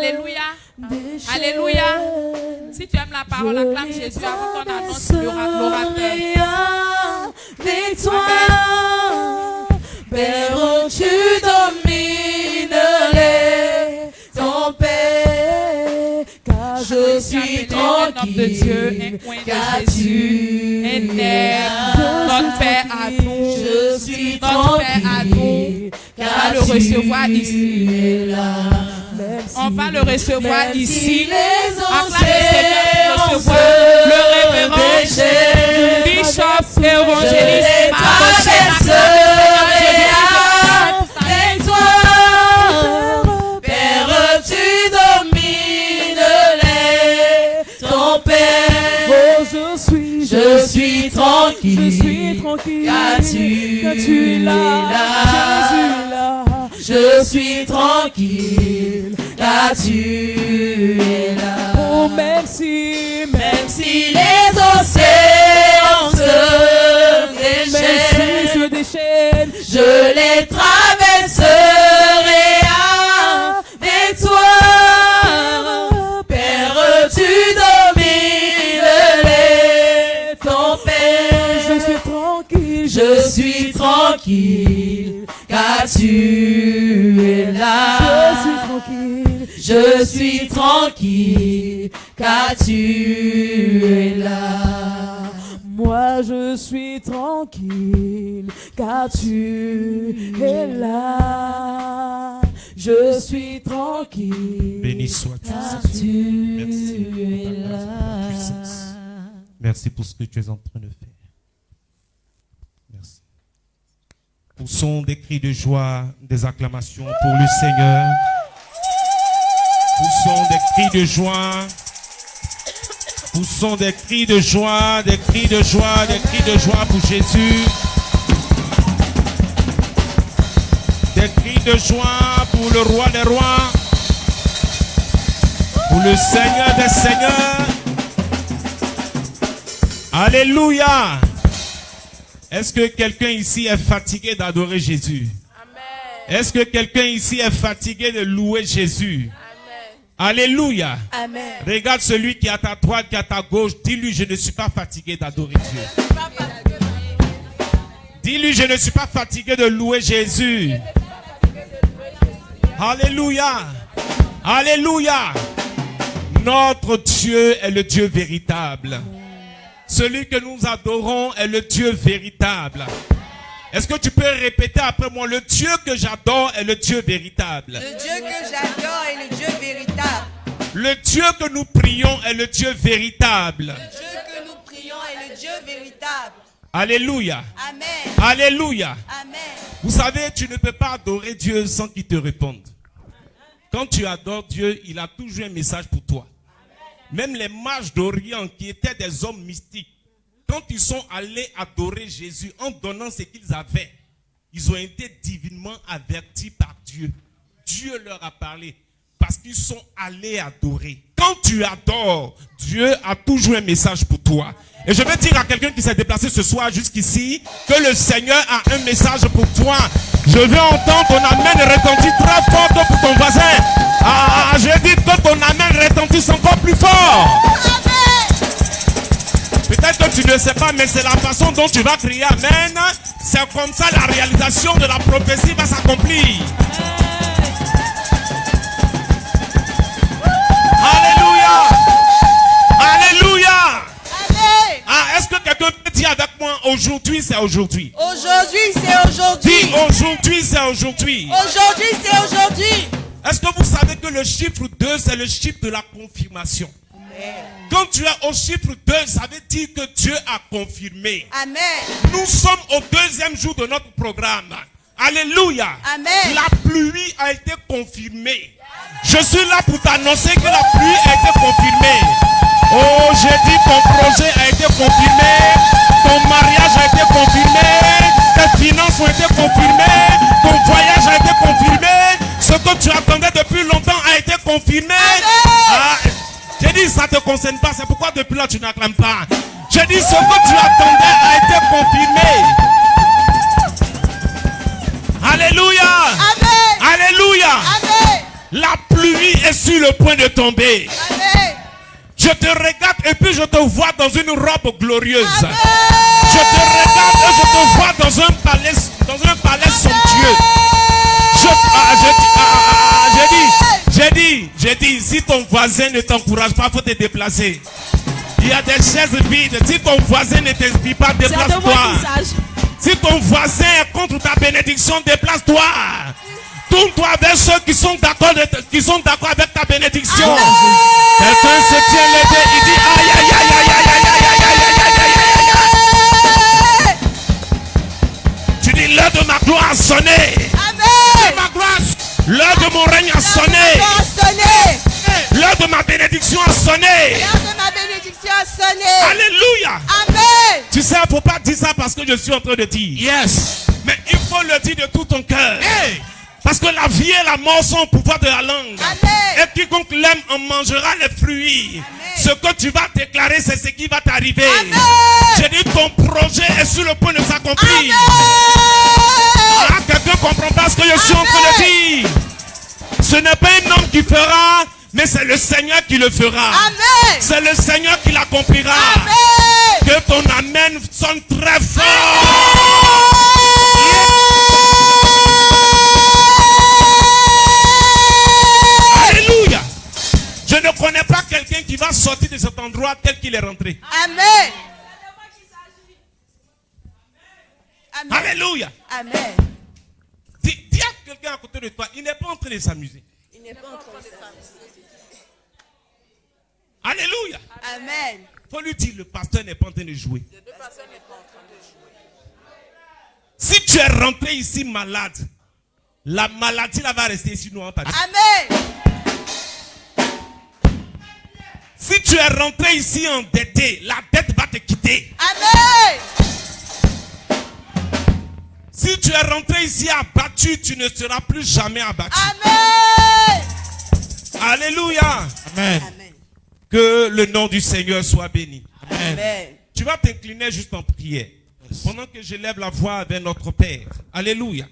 Alléluia. Alléluia. Si tu aimes la parole, acclame Jésus avant qu'on annonce l'orateur. Avec toi, Père, tu dominerais ton Père, car je suis tranquille, car tu es notre Père à nous. Je suis notre Père à nous. On va le recevoir ici. On va le recevoir ici. Acclame le Seigneur pour recevoir le révérend Bishop évangéliste avec toi, Père, tu dominerais ton Père. Oh, je suis tranquille, car tu es là. Je suis tranquille, car tu es là. Oh, même si les océans se déchaînent, je les traverserai avec toi. Père, tu dominerais ton Père. Je suis tranquille, car tu es là. Je suis tranquille, car tu es là. Moi je suis tranquille, car tu es là. Je suis tranquille. Béni sois-tu, Seigneur. Merci pour ta puissance. Merci pour ce que tu es en train de faire. Merci. Poussons des cris de joie, des acclamations pour le Seigneur. Poussons des cris de joie. Poussons des cris de joie, des cris de joie, des cris de joie pour Jésus. Des cris de joie pour le roi des rois. Pour le Seigneur des seigneurs. Alléluia. Est-ce que quelqu'un ici est fatigué d'adorer Jésus? Amen. Est-ce que quelqu'un ici est fatigué de louer Jésus? Alléluia. Amen. Regarde celui qui est à ta droite, qui est à ta gauche. Dis-lui, je ne suis pas fatigué d'adorer Dieu. Dis-lui, je ne suis pas fatigué de louer Jésus. Alléluia. Alléluia. Notre Dieu est le Dieu véritable. Celui que nous adorons est le Dieu véritable. Est-ce que tu peux répéter après moi? Le Dieu que j'adore est le Dieu véritable. Le Dieu que j'adore est le Dieu véritable. Le Dieu que nous prions est le Dieu véritable. Le Dieu que nous prions est le Dieu véritable. Alléluia. Amen. Alléluia. Amen. Vous savez, tu ne peux pas adorer Dieu sans qu'il te réponde. Quand tu adores Dieu, il a toujours un message pour toi. Même les mages d'Orient qui étaient des hommes mystiques, quand ils sont allés adorer Jésus en donnant ce qu'ils avaient, ils ont été divinement avertis par Dieu. Dieu leur a parlé parce qu'ils sont allés adorer. Quand tu adores, Dieu a toujours un message pour toi. Et je veux dire à quelqu'un qui s'est déplacé ce soir jusqu'ici que le Seigneur a un message pour toi. Je veux entendre ton amen retentir très fort pour ton voisin. Je dis que ton amen retentisse encore plus fort. Peut-être que tu ne sais pas, mais c'est la façon dont tu vas crier amen. C'est comme ça la réalisation de la prophétie va s'accomplir. Alléluia. Alléluia. Est-ce que quelqu'un peut dire avec moi, aujourd'hui c'est aujourd'hui? Aujourd'hui c'est aujourd'hui. Dis aujourd'hui c'est aujourd'hui. Aujourd'hui c'est aujourd'hui. Est-ce que vous savez que le chiffre 2 c'est le chiffre de la confirmation? Amen. Quand tu es au chiffre 2, ça veut dire que Dieu a confirmé. Amen. Nous sommes au deuxième jour de notre programme. Alléluia. Amen. La pluie a été confirmée. Je suis là pour t'annoncer que la pluie a été confirmée. Oh, j'ai dit ton projet a été confirmé. Ton mariage a été confirmé. Tes finances ont été confirmées. Ton voyage a été confirmé. Ce que tu attendais depuis longtemps a été confirmé. J'ai dit ça ne te concerne pas. C'est pourquoi depuis là tu n'acclames pas. J'ai dit ce que tu attendais a été confirmé. Alléluia. Amen. Alléluia. Amen. La pluie est sur le point de tomber. Amen. Je te regarde et puis je te vois dans une robe glorieuse. Amen. Je te regarde et je te vois dans un palais somptueux. J'ai dit, si ton voisin ne t'encourage pas, il faut te déplacer. Il y a des chaises vides. Si ton voisin ne t'inspire pas, déplace-toi. Si ton voisin est contre ta bénédiction, déplace-toi. Tourne-toi vers ceux qui sont d'accord avec ta bénédiction. Quelqu'un se tient levé, il dit aïe aïe aïe aïe aïe aïe aïe aïe aïe aïe aïe. Tu dis l'heure de ma gloire a sonné. L'heure de mon règne a sonné. L'heure de ma bénédiction a sonné. Alléluia. Amen. Tu sais, il ne faut pas dire ça parce que je suis en train de dire. Yes. Mais il faut le dire de tout ton cœur. Hey. Parce que la vie et la mort sont au pouvoir de la langue. Amen. Et quiconque l'aime en mangera les fruits. Amen. Ce que tu vas déclarer, c'est ce qui va t'arriver. Amen. J'ai dit, ton projet est sur le point de s'accomplir. Ah, quelqu'un ne comprend pas ce que je suis en train de dire. Ce n'est pas un homme qui fera, mais c'est le Seigneur qui le fera. Amen. C'est le Seigneur qui l'accomplira. Amen. Que ton amen sonne très fort. Alléluia. Je ne connais pas quelqu'un qui va sortir de cet endroit tel qu'il est rentré. Amen. Amen. Alléluia. Amen. Dis à quelqu'un à côté de toi, il n'est pas en train de s'amuser. Il n'est pas en train de s'amuser. Alléluia. Amen. Faut lui dire, le pasteur n'est pas en train de jouer. Le pasteur n'est pas en train de jouer. Si tu es rentré ici malade, la maladie là va rester ici nous en papier. Amen. Si tu es rentré ici endetté, la dette va te quitter. Amen. Si tu es rentré ici abattu, tu ne seras plus jamais abattu. Amen. Alléluia. Amen. Amen. Que le nom du Seigneur soit béni. Amen. Tu vas t'incliner juste en prière. Pendant que j'élève la voix avec notre Père. Alléluia.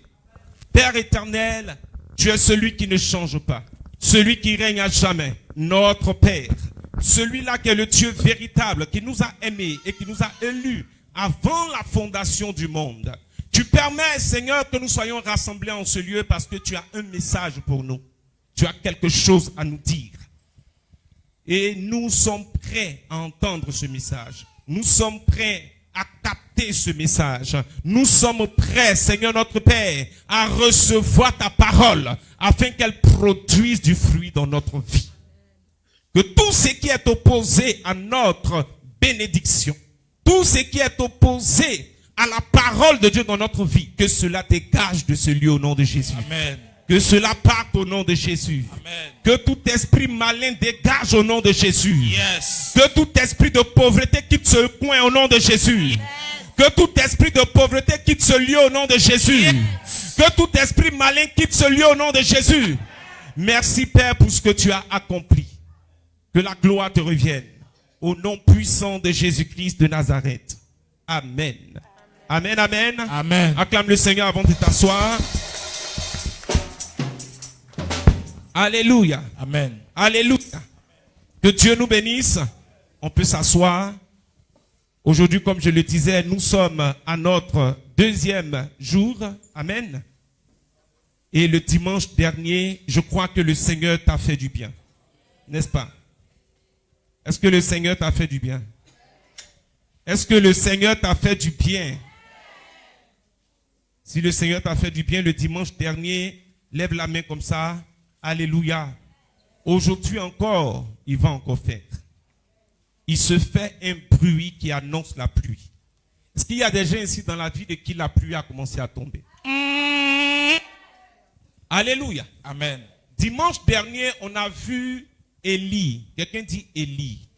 Père éternel, tu es celui qui ne change pas. Celui qui règne à jamais. Notre Père. Celui-là qui est le Dieu véritable, qui nous a aimés et qui nous a élus avant la fondation du monde. Tu permets, Seigneur, que nous soyons rassemblés en ce lieu parce que tu as un message pour nous. Tu as quelque chose à nous dire. Et nous sommes prêts à entendre ce message. Nous sommes prêts à capter ce message. Nous sommes prêts, Seigneur notre Père, à recevoir ta parole afin qu'elle produise du fruit dans notre vie. Que tout ce qui est opposé à notre bénédiction, tout ce qui est opposé à la parole de Dieu dans notre vie, que cela dégage de ce lieu au nom de Jésus. Amen. Que cela parte au nom de Jésus. Amen. Que tout esprit malin dégage au nom de Jésus. Yes. Que tout esprit de pauvreté quitte ce coin au nom de Jésus. Yes. Que tout esprit de pauvreté quitte ce lieu au nom de Jésus. Yes. Que tout esprit malin quitte ce lieu au nom de Jésus. Merci Père pour ce que tu as accompli. Que la gloire te revienne. Au nom puissant de Jésus-Christ de Nazareth. Amen. Amen, amen. Amen. Acclame le Seigneur avant de t'asseoir. Alléluia. Amen. Alléluia. Que Dieu nous bénisse. On peut s'asseoir. Aujourd'hui, comme je le disais, nous sommes à notre deuxième jour. Amen. Et le dimanche dernier, je crois que le Seigneur t'a fait du bien. N'est-ce pas? Est-ce que le Seigneur t'a fait du bien? Est-ce que le Seigneur t'a fait du bien? Si le Seigneur t'a fait du bien le dimanche dernier, lève la main comme ça. Alléluia. Aujourd'hui encore, il va encore faire. Il se fait un bruit qui annonce la pluie. Est-ce qu'il y a des gens ici dans la vie de qui la pluie a commencé à tomber? Alléluia. Amen. Dimanche dernier, on a vu Élie. Quelqu'un dit Élie.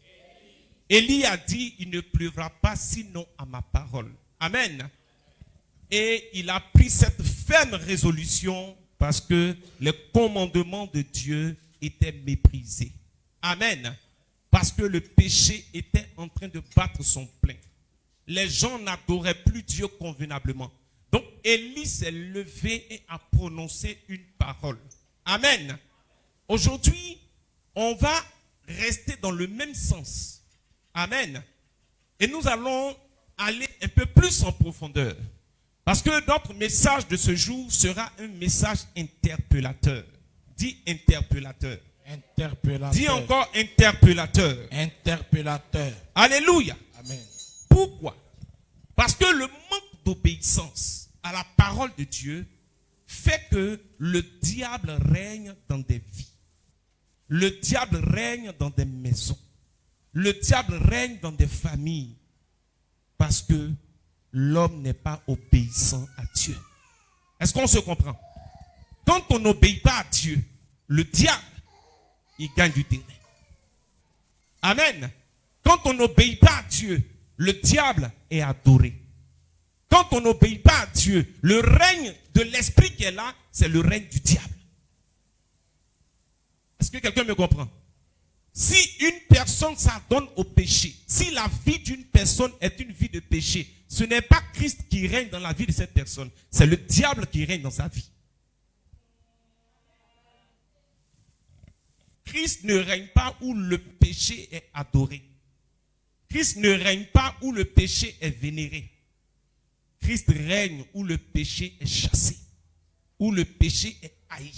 Élie a dit, il ne pleuvra pas sinon à ma parole. Amen. Et il a pris cette ferme résolution parce que les commandements de Dieu étaient méprisés. Amen. Parce que le péché était en train de battre son plein. Les gens n'adoraient plus Dieu convenablement. Donc Élie s'est levé et a prononcé une parole. Amen. Aujourd'hui, on va rester dans le même sens. Amen. Et nous allons aller un peu plus en profondeur. Parce que notre message de ce jour sera un message interpellateur. Dis interpellateur. Interpellateur. Dis encore interpellateur. Interpellateur. Alléluia. Amen. Pourquoi? Parce que le manque d'obéissance à la parole de Dieu fait que le diable règne dans des vies. Le diable règne dans des maisons. Le diable règne dans des familles. Parce que l'homme n'est pas obéissant à Dieu. Est-ce qu'on se comprend? Quand on n'obéit pas à Dieu, le diable, il gagne du terrain. Amen. Quand on n'obéit pas à Dieu, le diable est adoré. Quand on n'obéit pas à Dieu, le règne de l'esprit qui est là, c'est le règne du diable. Est-ce que quelqu'un me comprend? Si une personne s'adonne au péché, si la vie d'une personne est une vie de péché, ce n'est pas Christ qui règne dans la vie de cette personne, c'est le diable qui règne dans sa vie. Christ ne règne pas où le péché est adoré. Christ ne règne pas où le péché est vénéré. Christ règne où le péché est chassé, où le péché est haï,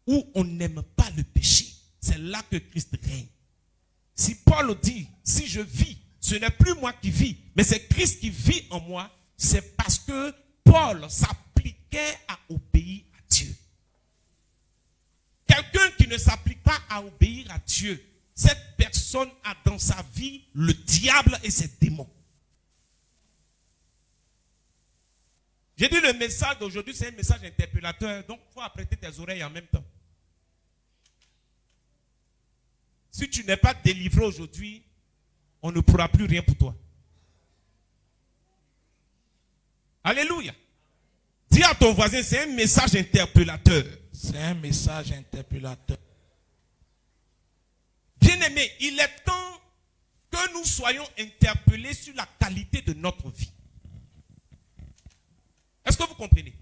où on n'aime pas le péché. C'est là que Christ règne. Si Paul dit, si je vis, ce n'est plus moi qui vis, mais c'est Christ qui vit en moi, c'est parce que Paul s'appliquait à obéir à Dieu. Quelqu'un qui ne s'applique pas à obéir à Dieu, cette personne a dans sa vie le diable et ses démons. J'ai dit le message d'aujourd'hui, c'est un message interpellateur, donc il faut apprêter tes oreilles en même temps. Si tu n'es pas délivré aujourd'hui, on ne pourra plus rien pour toi. Alléluia. Dis à ton voisin, c'est un message interpellateur. C'est un message interpellateur. Bien-aimé, il est temps que nous soyons interpellés sur la qualité de notre vie. Est-ce que vous comprenez?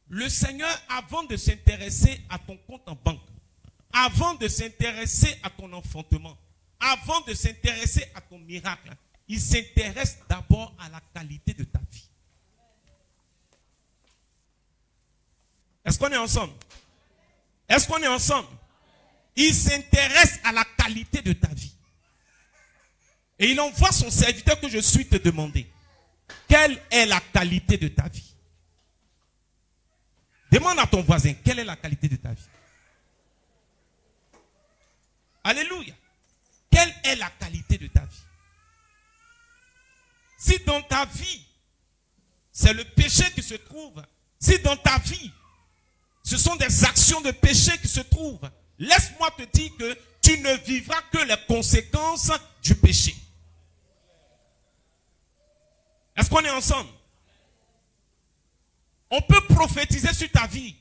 Le Seigneur, avant de s'intéresser à ton compte en banque, avant de s'intéresser à ton enfantement, avant de s'intéresser à ton miracle, il s'intéresse d'abord à la qualité de ta vie. Est-ce qu'on est ensemble? Est-ce qu'on est ensemble? Il s'intéresse à la qualité de ta vie. Et il envoie son serviteur que je suis te demander. Quelle est la qualité de ta vie? Demande à ton voisin, quelle est la qualité de ta vie? Alléluia. Quelle est la qualité de ta vie? Si dans ta vie, c'est le péché qui se trouve, si dans ta vie, ce sont des actions de péché qui se trouvent, laisse-moi te dire que tu ne vivras que les conséquences du péché. Est-ce qu'on est ensemble? On peut prophétiser sur ta vie.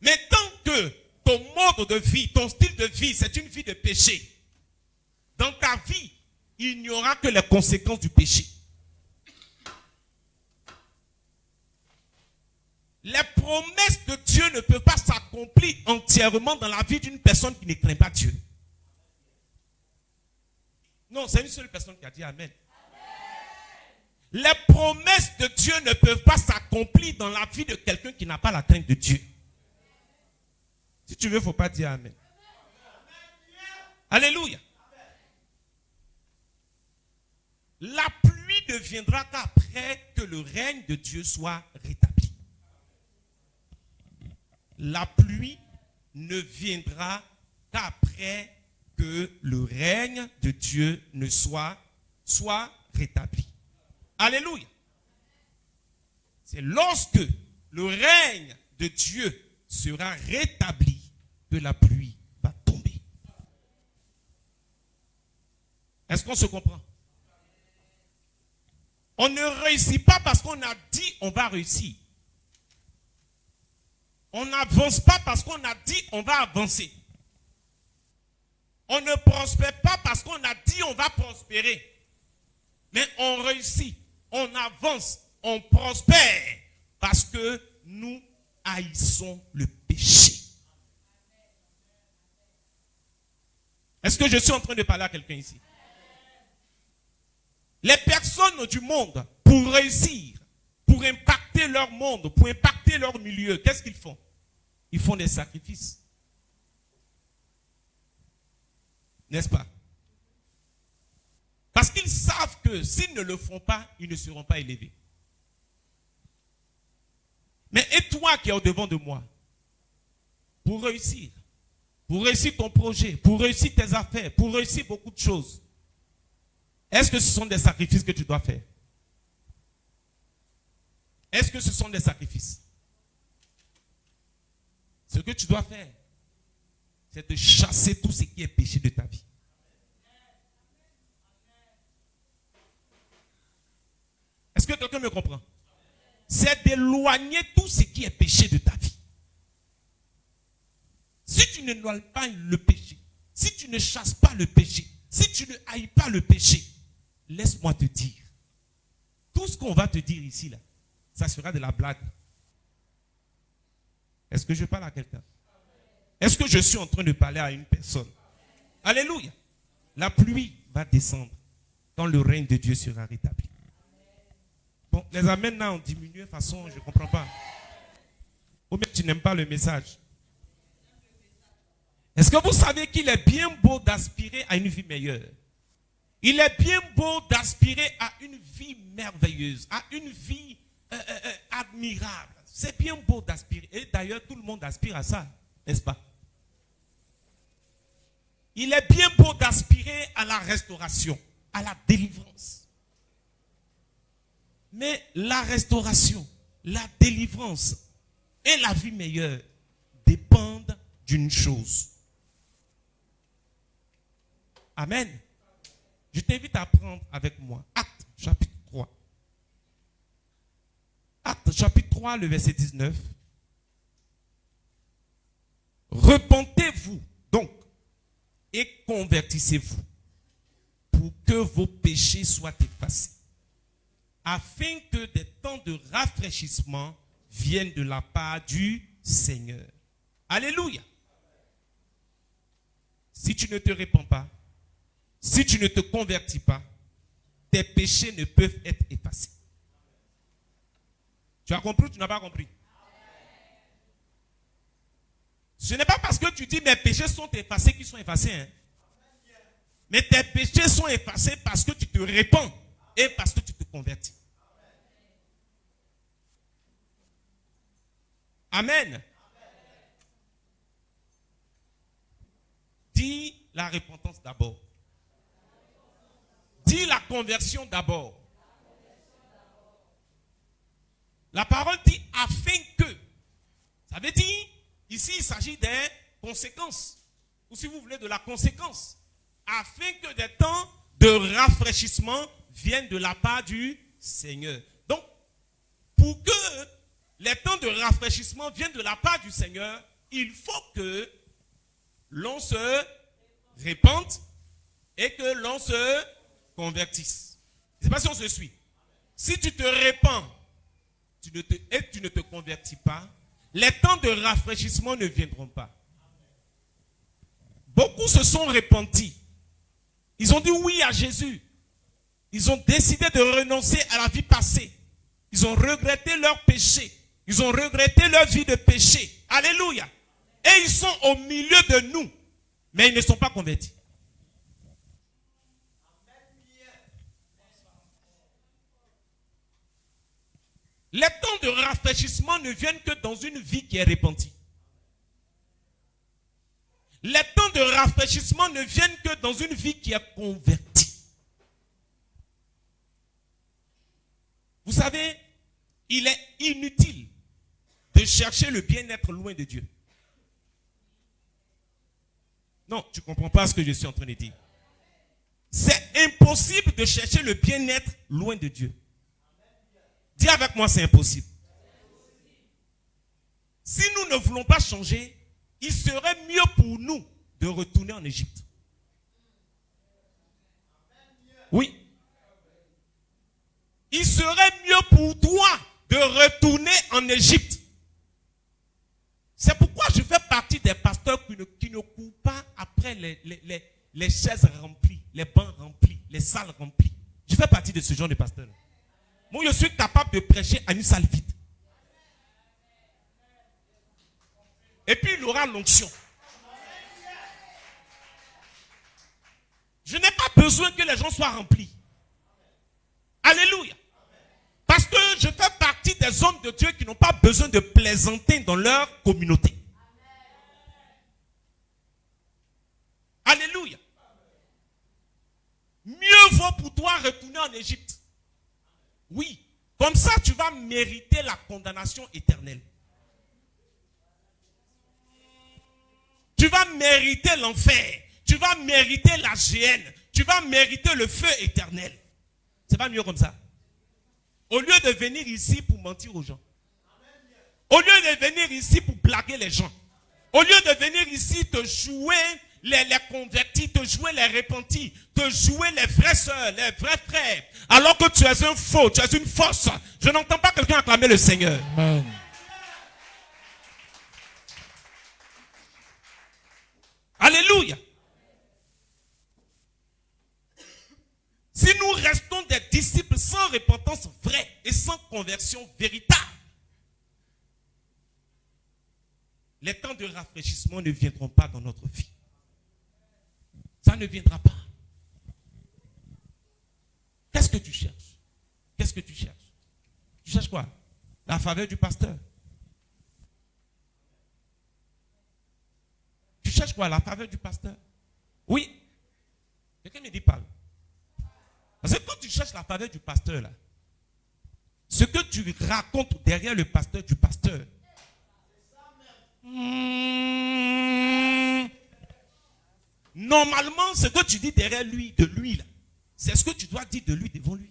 Mais tant que ton mode de vie, ton style de vie, c'est une vie de péché, dans ta vie, il n'y aura que les conséquences du péché. Les promesses de Dieu ne peuvent pas s'accomplir entièrement dans la vie d'une personne qui ne craint pas Dieu. Non, c'est une seule personne qui a dit Amen. Les promesses de Dieu ne peuvent pas s'accomplir dans la vie de quelqu'un qui n'a pas la crainte de Dieu. Si tu veux, il ne faut pas dire Amen. Alléluia. La pluie ne viendra qu'après que le règne de Dieu soit rétabli. La pluie ne viendra qu'après que le règne de Dieu ne soit rétabli. Alléluia. C'est lorsque le règne de Dieu sera rétabli que la pluie va tomber. Est-ce qu'on se comprend? On ne réussit pas parce qu'on a dit on va réussir. On n'avance pas parce qu'on a dit on va avancer. On ne prospère pas parce qu'on a dit on va prospérer. Mais on réussit, on avance, on prospère parce que nous haïssons le péché. Est-ce que je suis en train de parler à quelqu'un ici? Les personnes du monde, pour réussir, pour impacter leur monde, pour impacter leur milieu, qu'est-ce qu'ils font? Ils font des sacrifices. N'est-ce pas? Parce qu'ils savent que s'ils ne le font pas, ils ne seront pas élevés. Mais et toi qui es au-devant de moi, pour réussir ton projet, pour réussir tes affaires, pour réussir beaucoup de choses, est-ce que ce sont des sacrifices que tu dois faire? Est-ce que ce sont des sacrifices? Ce que tu dois faire, c'est de chasser tout ce qui est péché de ta vie. Est-ce que quelqu'un me comprend? C'est d'éloigner tout ce qui est péché de ta vie. Si tu n'éloignes pas le péché, si tu ne chasses pas le péché, si tu ne haïs pas le péché, laisse-moi te dire, tout ce qu'on va te dire ici, là, ça sera de la blague. Est-ce que je parle à quelqu'un? Est-ce que je suis en train de parler à une personne? Alléluia. La pluie va descendre quand le règne de Dieu sera rétabli. Bon, les amens là ont diminué de façon, je ne comprends pas. Ou bien tu n'aimes pas le message. Est-ce que vous savez qu'il est bien beau d'aspirer à une vie meilleure? Il est bien beau d'aspirer à une vie merveilleuse, à une vie admirable. C'est bien beau d'aspirer. Et d'ailleurs, tout le monde aspire à ça, n'est-ce pas? Il est bien beau d'aspirer à la restauration, à la délivrance. Mais la restauration, la délivrance et la vie meilleure dépendent d'une chose. Amen. Je t'invite à prendre avec moi Actes chapitre 3. Actes chapitre 3, le verset 19. Repentez-vous donc et convertissez-vous pour que vos péchés soient effacés, afin que des temps de rafraîchissement viennent de la part du Seigneur. Alléluia. Si tu ne te répands pas, si tu ne te convertis pas, tes péchés ne peuvent être effacés. Tu as compris ou tu n'as pas compris? Ce n'est pas parce que tu dis mes péchés sont effacés qu'ils sont effacés. Hein? Mais tes péchés sont effacés parce que tu te répands et parce que tu te convertis. Amen. Dis la repentance d'abord. Dis la conversion d'abord. La parole dit afin que. Ça veut dire, ici il s'agit des conséquences. Ou si vous voulez de la conséquence. Afin que des temps de rafraîchissement viennent de la part du Seigneur. Donc, pour que les temps de rafraîchissement viennent de la part du Seigneur, il faut que l'on se répande et que l'on se convertisse. Je ne sais pas si on se suit. Si tu te répands et tu ne te convertis pas, les temps de rafraîchissement ne viendront pas. Beaucoup se sont repentis. Ils ont dit oui à Jésus. Ils ont décidé de renoncer à la vie passée. Ils ont regretté leur péché. Ils ont regretté leur vie de péché. Alléluia. Et ils sont au milieu de nous. Mais ils ne sont pas convertis. Les temps de rafraîchissement ne viennent que dans une vie qui est repentie. Les temps de rafraîchissement ne viennent que dans une vie qui est convertie. Vous savez, il est inutile de chercher le bien-être loin de Dieu. Non, tu ne comprends pas ce que je suis en train de dire. C'est impossible de chercher le bien-être loin de Dieu. Dis avec moi, c'est impossible. Si nous ne voulons pas changer, il serait mieux pour nous de retourner en Égypte. Oui. Il serait mieux pour toi de retourner en Égypte. C'est pourquoi je fais partie des pasteurs qui ne courent pas après les chaises remplies, les bancs remplis, les salles remplies. Je fais partie de ce genre de pasteur. Moi, je suis capable de prêcher à une salle vide. Et puis, il aura l'onction. Je n'ai pas besoin que les gens soient remplis. Alléluia. Parce que je fais partie des hommes de Dieu qui n'ont pas besoin de plaisanter dans leur communauté. Alléluia. Mieux vaut pour toi retourner en Égypte. Oui. Comme ça, tu vas mériter la condamnation éternelle. Tu vas mériter l'enfer. Tu vas mériter la géhenne. Tu vas mériter le feu éternel. C'est pas mieux comme ça. Au lieu de venir ici pour mentir aux gens. Au lieu de venir ici pour blaguer les gens. Au lieu de venir ici te jouer les convertis, te jouer les repentis, te jouer les vraies sœurs, les vrais frères. Alors que tu es un faux, tu es une fausse. Je n'entends pas quelqu'un acclamer le Seigneur. Amen. Alléluia. Si nous restons des disciples sans repentance vraie et sans conversion véritable, les temps de rafraîchissement ne viendront pas dans notre vie. Ça ne viendra pas. Qu'est-ce que tu cherches? Qu'est-ce que tu cherches? Tu cherches quoi? La faveur du pasteur. Tu cherches quoi? La faveur du pasteur? Oui. Quelqu'un me dit parle. Parce que quand tu cherches la faveur du pasteur, là, ce que tu racontes derrière le pasteur du pasteur, normalement, ce que tu dis derrière lui, de lui, là, c'est ce que tu dois dire de lui devant lui.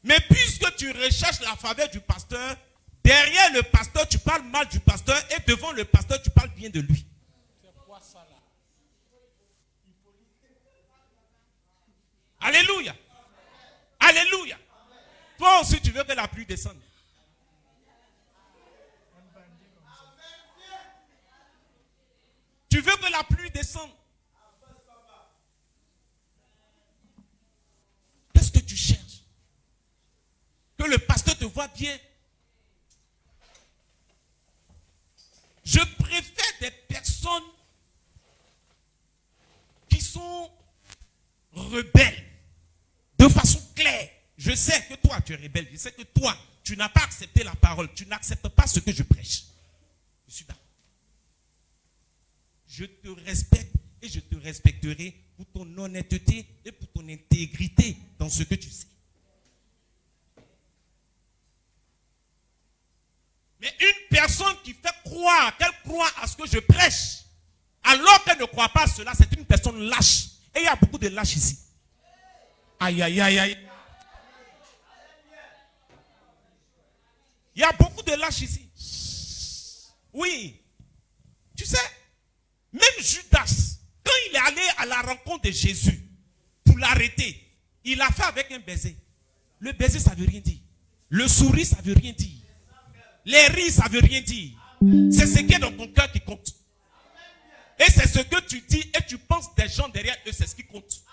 Mais puisque tu recherches la faveur du pasteur, derrière le pasteur, tu parles mal du pasteur et devant le pasteur, tu parles bien de lui. Alléluia. Alléluia. Toi aussi, tu veux que la pluie descende. Tu veux que la pluie descende. Qu'est-ce que tu cherches? Que le pasteur te voit bien. Je préfère des personnes qui sont rebelles de façon claire. Je sais que toi tu es rebelle. Je sais que toi tu n'as pas accepté la parole. Tu n'acceptes pas ce que je prêche. Je suis d'accord. Je te respecte et je te respecterai pour ton honnêteté et pour ton intégrité dans ce que tu sais. Mais une personne qui fait croire qu'elle croit à ce que je prêche, alors qu'elle ne croit pas à cela, c'est une personne lâche. Et il y a beaucoup de lâches ici. Aïe, aïe, aïe, aïe. Il y a beaucoup de lâches ici. Oui. Tu sais, même Judas, quand il est allé à la rencontre de Jésus pour l'arrêter, il l'a fait avec un baiser. Le baiser, ça ne veut rien dire. Le sourire, ça ne veut rien dire. Les rires, ça ne veut rien dire. C'est ce qui est dans ton cœur qui compte. Et c'est ce que tu dis et tu penses des gens derrière eux, c'est ce qui compte.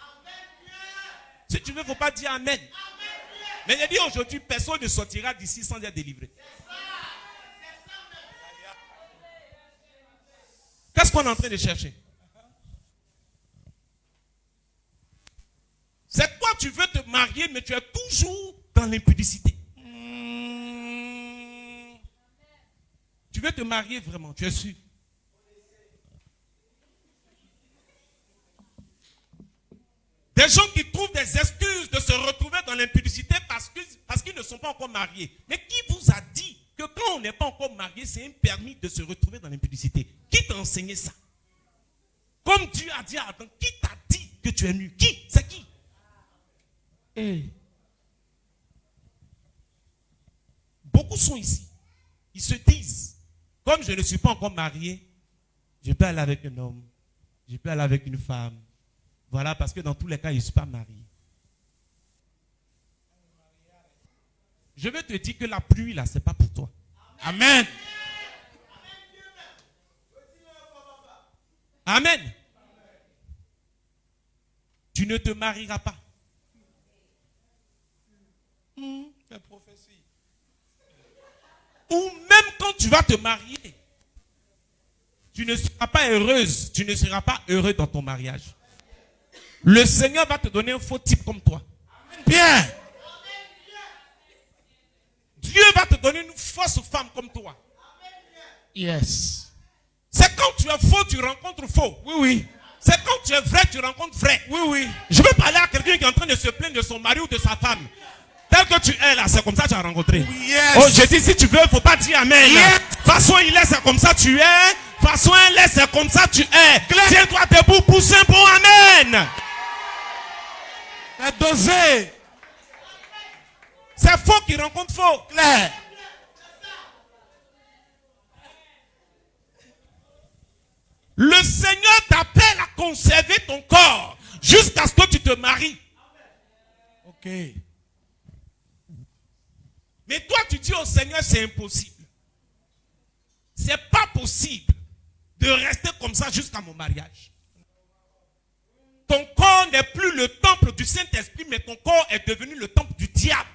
Si tu veux, il ne faut pas dire Amen. Mais je dis aujourd'hui, personne ne sortira d'ici sans être délivré. Qu'est-ce qu'on est en train de chercher? C'est toi, tu veux te marier, mais tu es toujours dans l'impudicité. Tu veux te marier vraiment, tu es sûr? Des gens qui trouvent des excuses de se retrouver dans l'impudicité parce qu'ils ne sont pas encore mariés. Mais qui vous a dit que quand on n'est pas encore marié, c'est un permis de se retrouver dans l'impudicité? Qui t'a enseigné ça? Comme Dieu a dit à Adam, qui t'a dit que tu es nu? Qui? C'est qui? Beaucoup sont ici. Ils se disent, comme je ne suis pas encore marié, je peux aller avec un homme, je peux aller avec une femme. Voilà, parce que dans tous les cas, je ne suis pas marié. Je veux te dire que la pluie, là, ce n'est pas pour toi. Amen. ne te marieras pas. C'est prophétie. Ou même quand tu vas te marier, tu ne seras pas heureuse, tu ne seras pas heureux dans ton mariage. Le Seigneur va te donner un faux type comme toi. Bien. Dieu va te donner une fausse femme comme toi. Yes. C'est quand tu es faux, tu rencontres faux. Oui, oui. C'est quand tu es vrai, tu rencontres vrai. Oui, oui. Je veux parler à quelqu'un qui est en train de se plaindre de son mari ou de sa femme. Tel que tu es là, c'est comme ça que tu as rencontré. Yes. Oh, je dis, si tu veux, il ne faut pas dire amen. Yes. Façon il est, c'est comme ça tu es. Façon elle est, c'est comme ça tu es. Tiens-toi debout, pousse un bon amen. C'est dosé. C'est faux qui rencontre faux. Clair. Le Seigneur t'appelle à conserver ton corps jusqu'à ce que tu te maries. Ok. Mais toi, tu dis au Seigneur, c'est impossible. C'est pas possible de rester comme ça jusqu'à mon mariage. Ton corps n'est plus le temple du Saint-Esprit, mais ton corps est devenu le temple du diable.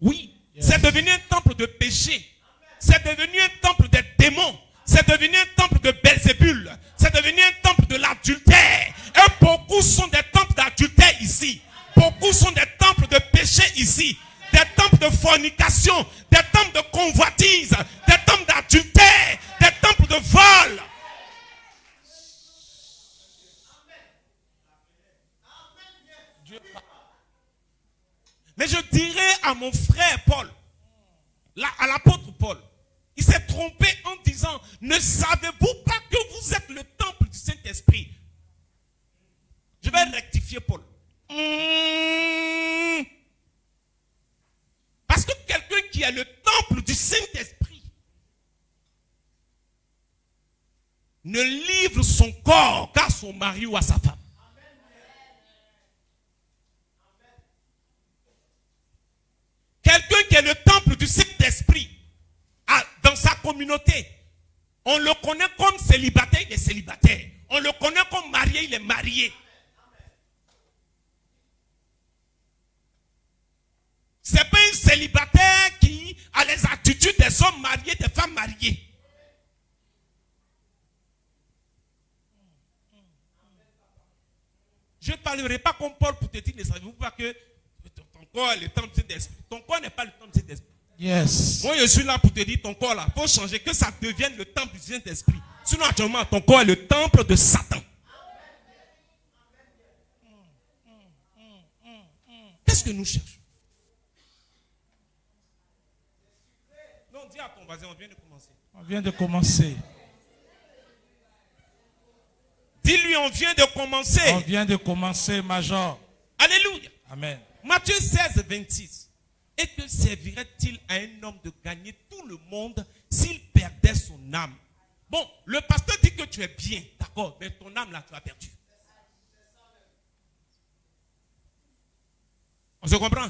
Oui, c'est devenu un temple de péché. C'est devenu un temple des démons. C'est devenu un temple de Belzébul. C'est devenu un temple de l'adultère. Et beaucoup sont des temples d'adultère ici. Beaucoup sont des temples de péché ici. Des temples de fornication. Des temples de convoitise. Des temples d'adultère. Des temples de vol. Mais je dirais à mon frère Paul, à l'apôtre Paul, il s'est trompé en disant, ne savez-vous pas que vous êtes le temple du Saint-Esprit? Je vais rectifier Paul. Parce que quelqu'un qui est le temple du Saint-Esprit ne livre son corps qu'à son mari ou à sa femme. Quelqu'un qui est le temple du Saint-Esprit dans sa communauté, on le connaît comme célibataire, il est célibataire. On le connaît comme marié, il est marié. Ce n'est pas un célibataire qui a les attitudes des hommes mariés, des femmes mariées. Je ne parlerai pas comme Paul pour te dire, ne savez-vous pas que ton corps est le temple du Saint-Esprit. Ton corps n'est pas le temple du Saint-Esprit. Yes. Moi, je suis là pour te dire, ton corps là, il faut changer, que ça devienne le temple du Saint-Esprit. Sinon, actuellement, ton corps est le temple de Satan. Qu'est-ce que nous cherchons? Non, dis à ton voisin, on vient de commencer. On vient de commencer. Dis-lui, on vient de commencer. On vient de commencer, Major. Alléluia. Amen. Matthieu 16, 26. Et que servirait-il à un homme de gagner tout le monde s'il perdait son âme? Bon, le pasteur dit que tu es bien, d'accord, mais ton âme là, tu as perdu. On se comprend?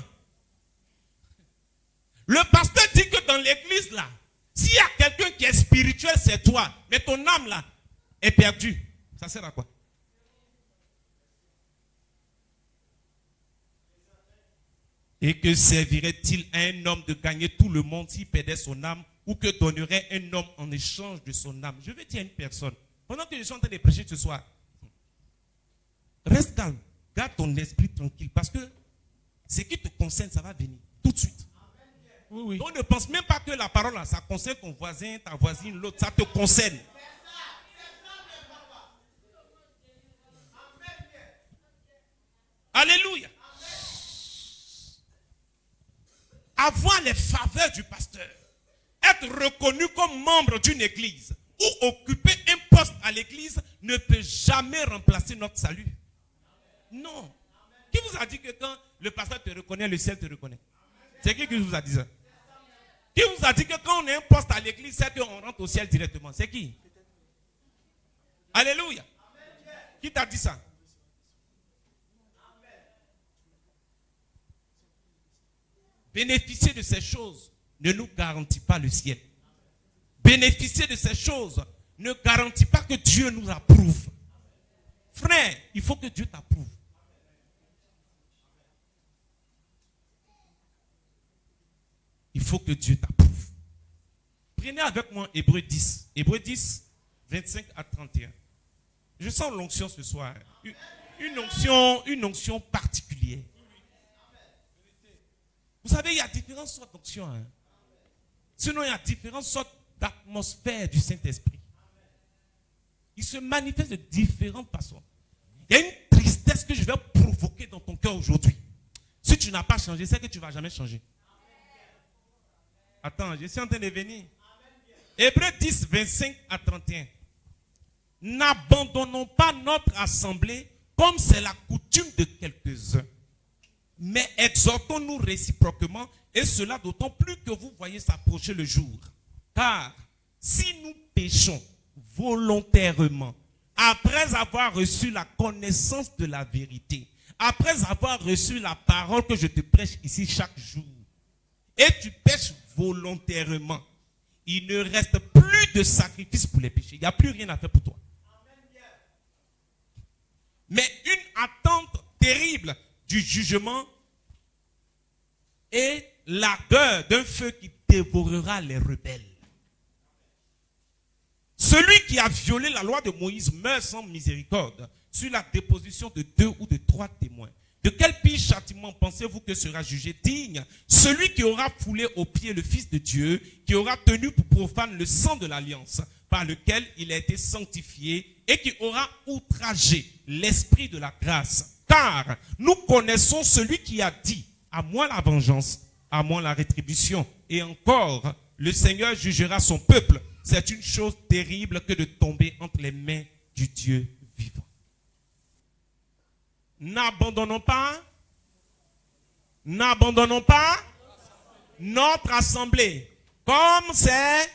Le pasteur dit que dans l'église là, s'il y a quelqu'un qui est spirituel, c'est toi, mais ton âme là est perdue. Ça sert à quoi? Et que servirait-il à un homme de gagner tout le monde s'il perdait son âme, ou que donnerait un homme en échange de son âme? Je vais dire à une personne, pendant que je suis en train de prêcher ce soir, reste calme, garde ton esprit tranquille, parce que ce qui te concerne, ça va venir tout de suite. Oui, oui. Donc ne pense même pas que la parole, là, ça concerne ton voisin, ta voisine, l'autre, ça te concerne. Alléluia. Avoir les faveurs du pasteur, être reconnu comme membre d'une église ou occuper un poste à l'église ne peut jamais remplacer notre salut. Non. Qui vous a dit que quand le pasteur te reconnaît, le ciel te reconnaît? C'est qui vous a dit ça? Qui vous a dit que quand on a un poste à l'église, c'est qu'on rentre au ciel directement? C'est qui? Alléluia. Qui t'a dit ça? Bénéficier de ces choses ne nous garantit pas le ciel. Bénéficier de ces choses ne garantit pas que Dieu nous approuve. Frère, il faut que Dieu t'approuve. il faut que Dieu t'approuve. Prenez avec moi Hébreux 10. Hébreux 10, 25 à 31. Je sens l'onction ce soir. Une onction particulière. Vous savez, il y a différentes sortes d'onctions. Hein. Sinon, il y a différentes sortes d'atmosphère du Saint-Esprit. Il se manifeste de différentes façons. Il y a une tristesse que je vais provoquer dans ton cœur aujourd'hui. Si tu n'as pas changé, c'est que tu ne vas jamais changer. Attends, je suis en train de venir. Hébreux 10, 25 à 31. N'abandonnons pas notre assemblée comme c'est la coutume de quelques-uns, mais exhortons-nous réciproquement, et cela d'autant plus que vous voyez s'approcher le jour. Car si nous péchons volontairement, après avoir reçu la connaissance de la vérité, après avoir reçu la parole que je te prêche ici chaque jour, et tu pêches volontairement, il ne reste plus de sacrifice pour les péchés. Il n'y a plus rien à faire pour toi. Mais une attente terrible du jugement et l'ardeur d'un feu qui dévorera les rebelles. Celui qui a violé la loi de Moïse meurt sans miséricorde sur la déposition de 2 ou de 3 témoins. De quel pire châtiment pensez-vous que sera jugé digne celui qui aura foulé aux pieds le Fils de Dieu, qui aura tenu pour profane le sang de l'alliance par lequel il a été sanctifié et qui aura outragé l'esprit de la grâce? Car nous connaissons celui qui a dit, à moi la vengeance, à moi la rétribution. Et encore, le Seigneur jugera son peuple. C'est une chose terrible que de tomber entre les mains du Dieu vivant. N'abandonnons pas notre assemblée, comme c'est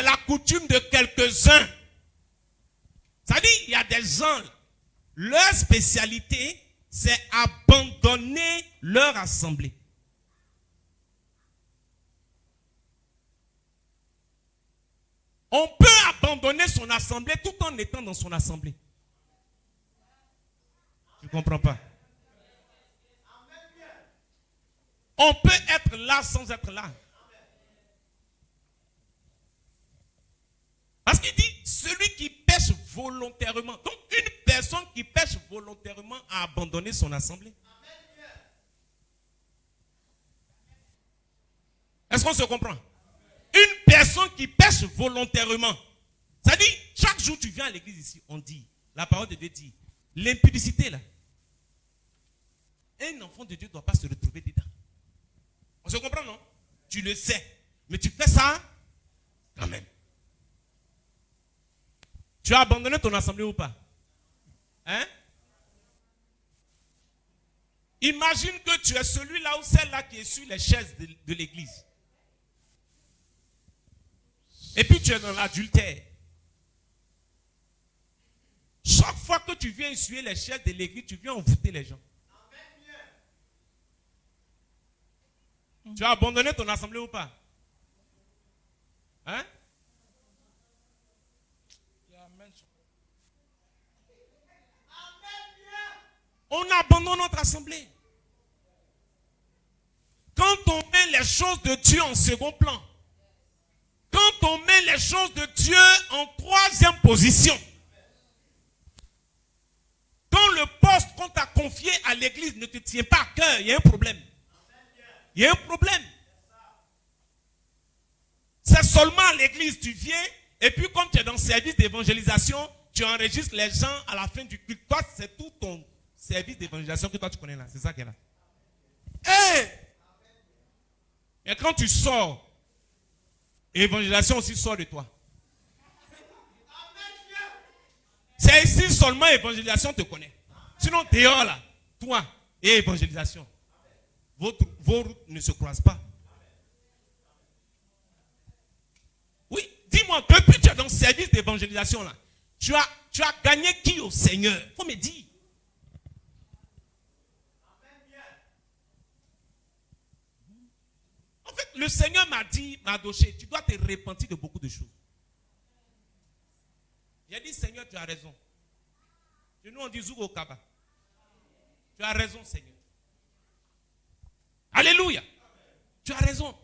la coutume de quelques-uns. C'est-à-dire, il y a des gens, leur spécialité, c'est abandonner leur assemblée. On peut abandonner son assemblée tout en étant dans son assemblée. Tu ne comprends pas? On peut être là sans être là. Parce qu'il dit, celui qui pêche volontairement. Donc, une personne qui pêche volontairement a abandonné son assemblée. Est-ce qu'on se comprend? Une personne qui pêche volontairement. C'est-à-dire, chaque jour tu viens à l'église ici, on dit, la parole de Dieu dit, l'impudicité là, un enfant de Dieu ne doit pas se retrouver dedans. On se comprend, non? Tu le sais, mais tu fais ça quand même. Tu as abandonné ton assemblée ou pas? Hein? Imagine que tu es celui-là ou celle-là qui est sur les chaises de l'église. Et puis tu es dans l'adultère. Chaque fois que tu viens essuyer les chaises de l'église, tu viens envoûter les gens. Tu as abandonné ton assemblée ou pas? Hein? On abandonne notre assemblée. Quand on met les choses de Dieu en second plan, quand on met les choses de Dieu en troisième position, quand le poste qu'on t'a confié à l'église ne te tient pas à cœur, il y a un problème. Il y a un problème. C'est seulement à l'église, tu viens, et puis comme tu es dans le service d'évangélisation, tu enregistres les gens à la fin du culte. Toi, c'est tout ton service d'évangélisation que toi tu connais là. C'est ça qui est là. Hey! Et quand tu sors, l'évangélisation aussi sort de toi. C'est ici seulement l'évangélisation te connaît. Sinon, dehors là, toi et l'évangélisation, vos routes ne se croisent pas. Oui, dis-moi, depuis que tu es dans le service d'évangélisation là, tu as gagné qui au Seigneur? Il faut me dire. En fait, le Seigneur m'a dit, Madoché, tu dois te repentir de beaucoup de choses. J'ai dit, Seigneur, tu as raison. Et nous, on dit Zougo Kaba. Tu as raison, Seigneur. Alléluia. Tu as raison.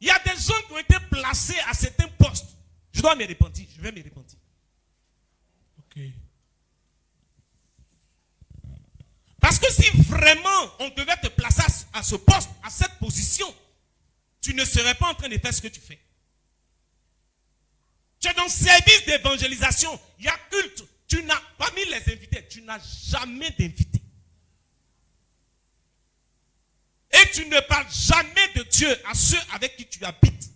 Il y a des gens qui ont été placés à certains postes. Je dois me repentir. Je vais me repentir. Ok. Parce que si vraiment on devait te placer à ce poste, à cette position, tu ne serais pas en train de faire ce que tu fais. Tu es dans le service d'évangélisation. Il y a culte. Tu n'as, parmi les invités, tu n'as jamais d'invité. Et tu ne parles jamais de Dieu à ceux avec qui tu habites.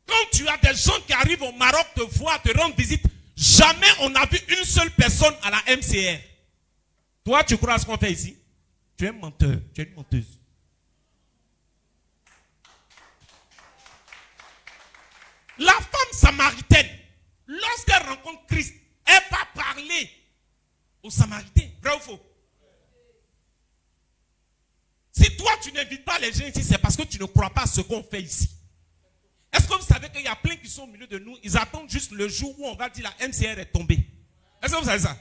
Quand tu as des gens qui arrivent au Maroc te voir, te rendre visite, jamais on n'a vu une seule personne à la MCR. Toi, tu crois à ce qu'on fait ici? Tu es un menteur, tu es une menteuse. La femme samaritaine, lorsqu'elle rencontre Christ, elle va parler aux Samaritains. Vrai ou faux? Si toi, tu n'invites pas les gens ici, c'est parce que tu ne crois pas à ce qu'on fait ici. Est-ce que vous savez qu'il y a plein qui sont au milieu de nous, ils attendent juste le jour où on va dire la MCR est tombée. Est-ce que vous savez ça?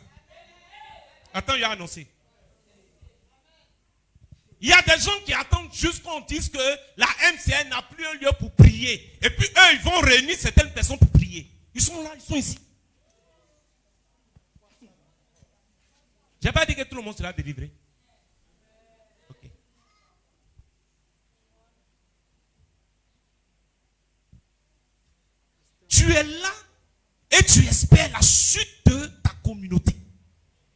Attends, il a annoncé. Il y a des gens qui attendent juste qu'on dise que la MCR n'a plus un lieu pour prier. Et puis eux, ils vont réunir certaines personnes pour prier. Ils sont là, ils sont ici. Je n'ai pas dit que tout le monde sera délivré. Ok. Tu es là et tu espères la chute de ta communauté.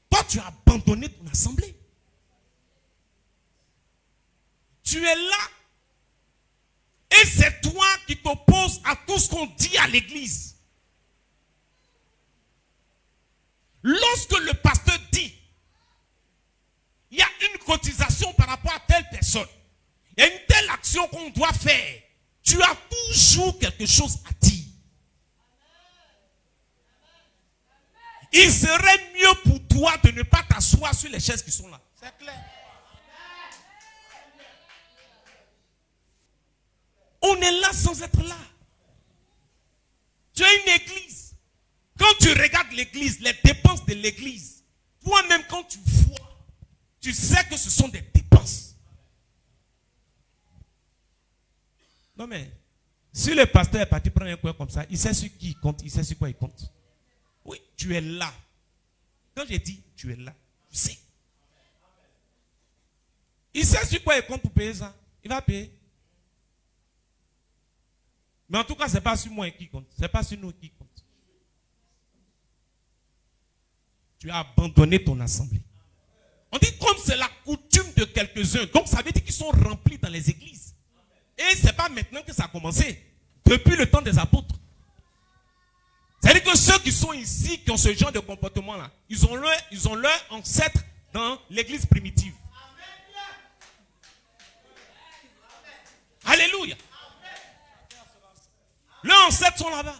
Toi, tu as abandonné ton assemblée. Tu es là et c'est toi qui t'opposes à tout ce qu'on dit à l'église. Lorsque le pasteur dit, il y a une cotisation par rapport à telle personne, il y a une telle action qu'on doit faire, tu as toujours quelque chose à dire. Il serait mieux pour toi de ne pas t'asseoir sur les chaises qui sont là. C'est clair. On est là sans être là. Tu as une église. Quand tu regardes l'église, les dépenses de l'église, toi-même quand tu vois, tu sais que ce sont des dépenses. Non mais, si le pasteur est parti prendre un coin comme ça, il sait sur qui il compte, il sait sur quoi il compte. Oui, tu es là. Quand j'ai dit tu es là, tu sais. Il sait sur quoi il compte pour payer ça. Il va payer. Mais en tout cas, ce n'est pas sur moi qui compte. Ce n'est pas sur nous qui compte. Tu as abandonné ton assemblée. On dit comme c'est la coutume de quelques-uns. Donc ça veut dire qu'ils sont remplis dans les églises. Et ce n'est pas maintenant que ça a commencé. Depuis le temps des apôtres. C'est-à-dire que ceux qui sont ici, qui ont ce genre de comportement-là, ils ont leur ancêtre dans l'église primitive. Alléluia. Leurs ancêtres sont là-bas.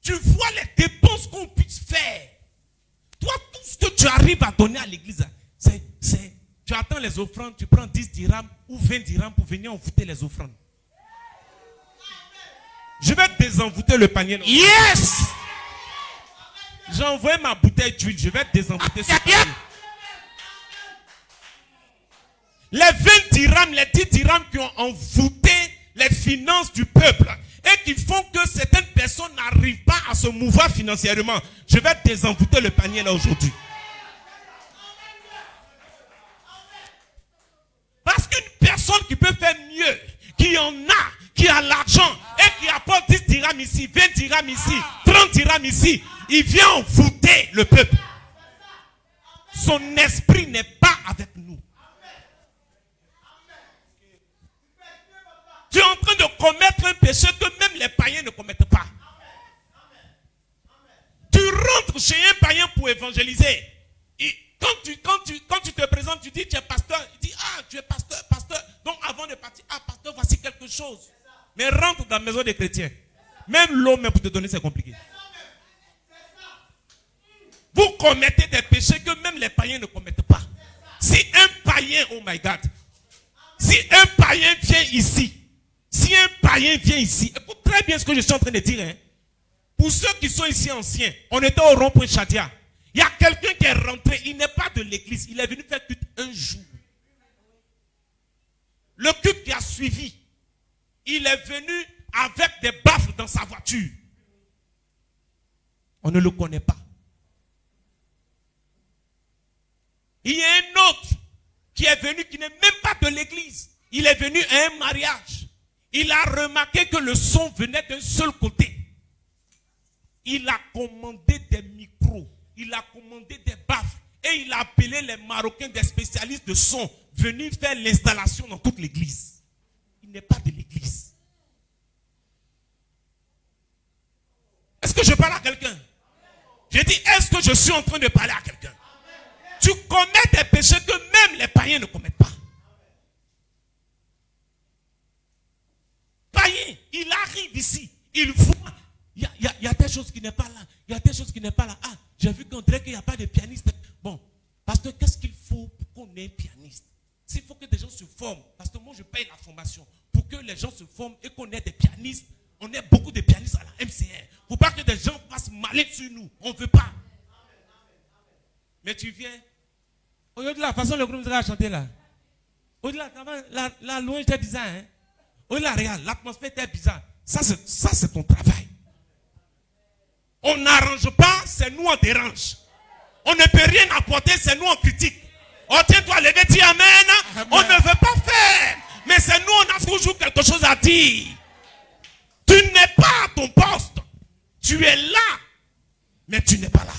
Tu vois les dépenses qu'on puisse faire. Toi, tout ce que tu arrives à donner à l'église, tu attends les offrandes, tu prends 10 dirhams ou 20 dirhams pour venir envoûter les offrandes. Je vais désenvoûter le panier. Yes! J'ai envoyé ma bouteille d'huile, je vais désenvoûter ce panier. Les 20 dirhams, les 10 dirhams qui ont envoûté les finances du peuple et qui font que certaines personnes n'arrivent pas à se mouvoir financièrement. Je vais désenvoûter le panier là aujourd'hui. Parce qu'une personne qui peut faire mieux, qui en a, qui a l'argent et qui apporte 10 dirhams ici, 20 dirhams ici, 30 dirhams ici, il vient envoûter le peuple. Son esprit n'est pas avec nous. Tu es en train de commettre un péché que même les païens ne commettent pas. Tu rentres chez un païen pour évangéliser. Et quand tu te présentes, tu dis tu es pasteur. Il dit tu es pasteur. Donc avant de partir, pasteur, voici quelque chose. Mais rentre dans la maison des chrétiens. Même l'eau, même pour te donner, c'est compliqué. Vous commettez des péchés que même les païens ne commettent pas. Si un païen, oh my God, si un païen vient ici, écoute très bien ce que je suis en train de dire. Pour ceux qui sont ici anciens, on était au rond-point Chadia. Il y a quelqu'un qui est rentré, il n'est pas de l'église, il est venu faire culte un jour. Le culte qui a suivi, il est venu avec des baffles dans sa voiture. On ne le connaît pas. Il y a un autre qui est venu, qui n'est même pas de l'église. Il est venu à un mariage. Il a remarqué que le son venait d'un seul côté. Il a commandé des micros. Il a commandé des baffles. Et il a appelé les Marocains, des spécialistes de son, venus faire l'installation dans toute l'église. Il n'est pas de l'église. Est-ce que je parle à quelqu'un? J'ai dit, est-ce que je suis en train de parler à quelqu'un? Tu commets des péchés que même les païens ne commettent pas. Païen, il arrive ici, il voit, il y a des choses qui n'est pas là, il y a des choses qui n'est pas là. Ah, j'ai vu qu'on dirait qu'il n'y a pas de pianiste. Bon, pasteur, qu'est-ce qu'il faut pour qu'on ait un pianiste? S'il faut que des gens se forment, parce que moi je paye la formation, pour que les gens se forment et qu'on ait des pianistes, on ait beaucoup de pianistes à la MCR. Il ne faut pas que des gens fassent malin sur nous, on ne veut pas. Mais tu viens, au-delà, la façon le groupe a chanté là, au-delà, la louange était bizarre, hein? Au-delà, regarde, l'atmosphère était bizarre. Ça, c'est ton travail. On n'arrange pas, c'est nous on dérange. On ne peut rien apporter, c'est nous on critique. Oh, tiens-toi, levez, dis amen. Amen. On ne veut pas faire. Mais c'est nous, on a toujours quelque chose à dire. Tu n'es pas à ton poste. Tu es là, mais tu n'es pas là.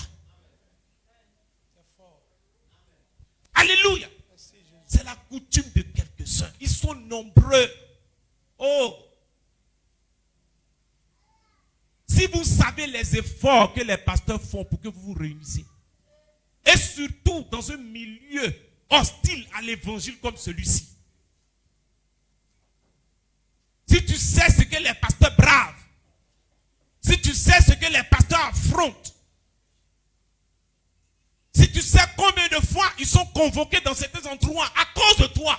Alléluia. C'est la coutume de quelques-uns. Ils sont nombreux. Oh. Si vous savez les efforts que les pasteurs font pour que vous vous réunissez, et surtout dans un milieu hostile à l'évangile comme celui-ci, si tu sais ce que les pasteurs bravent, si tu sais ce que les pasteurs affrontent, si tu sais combien de fois ils sont convoqués dans certains endroits à cause de toi,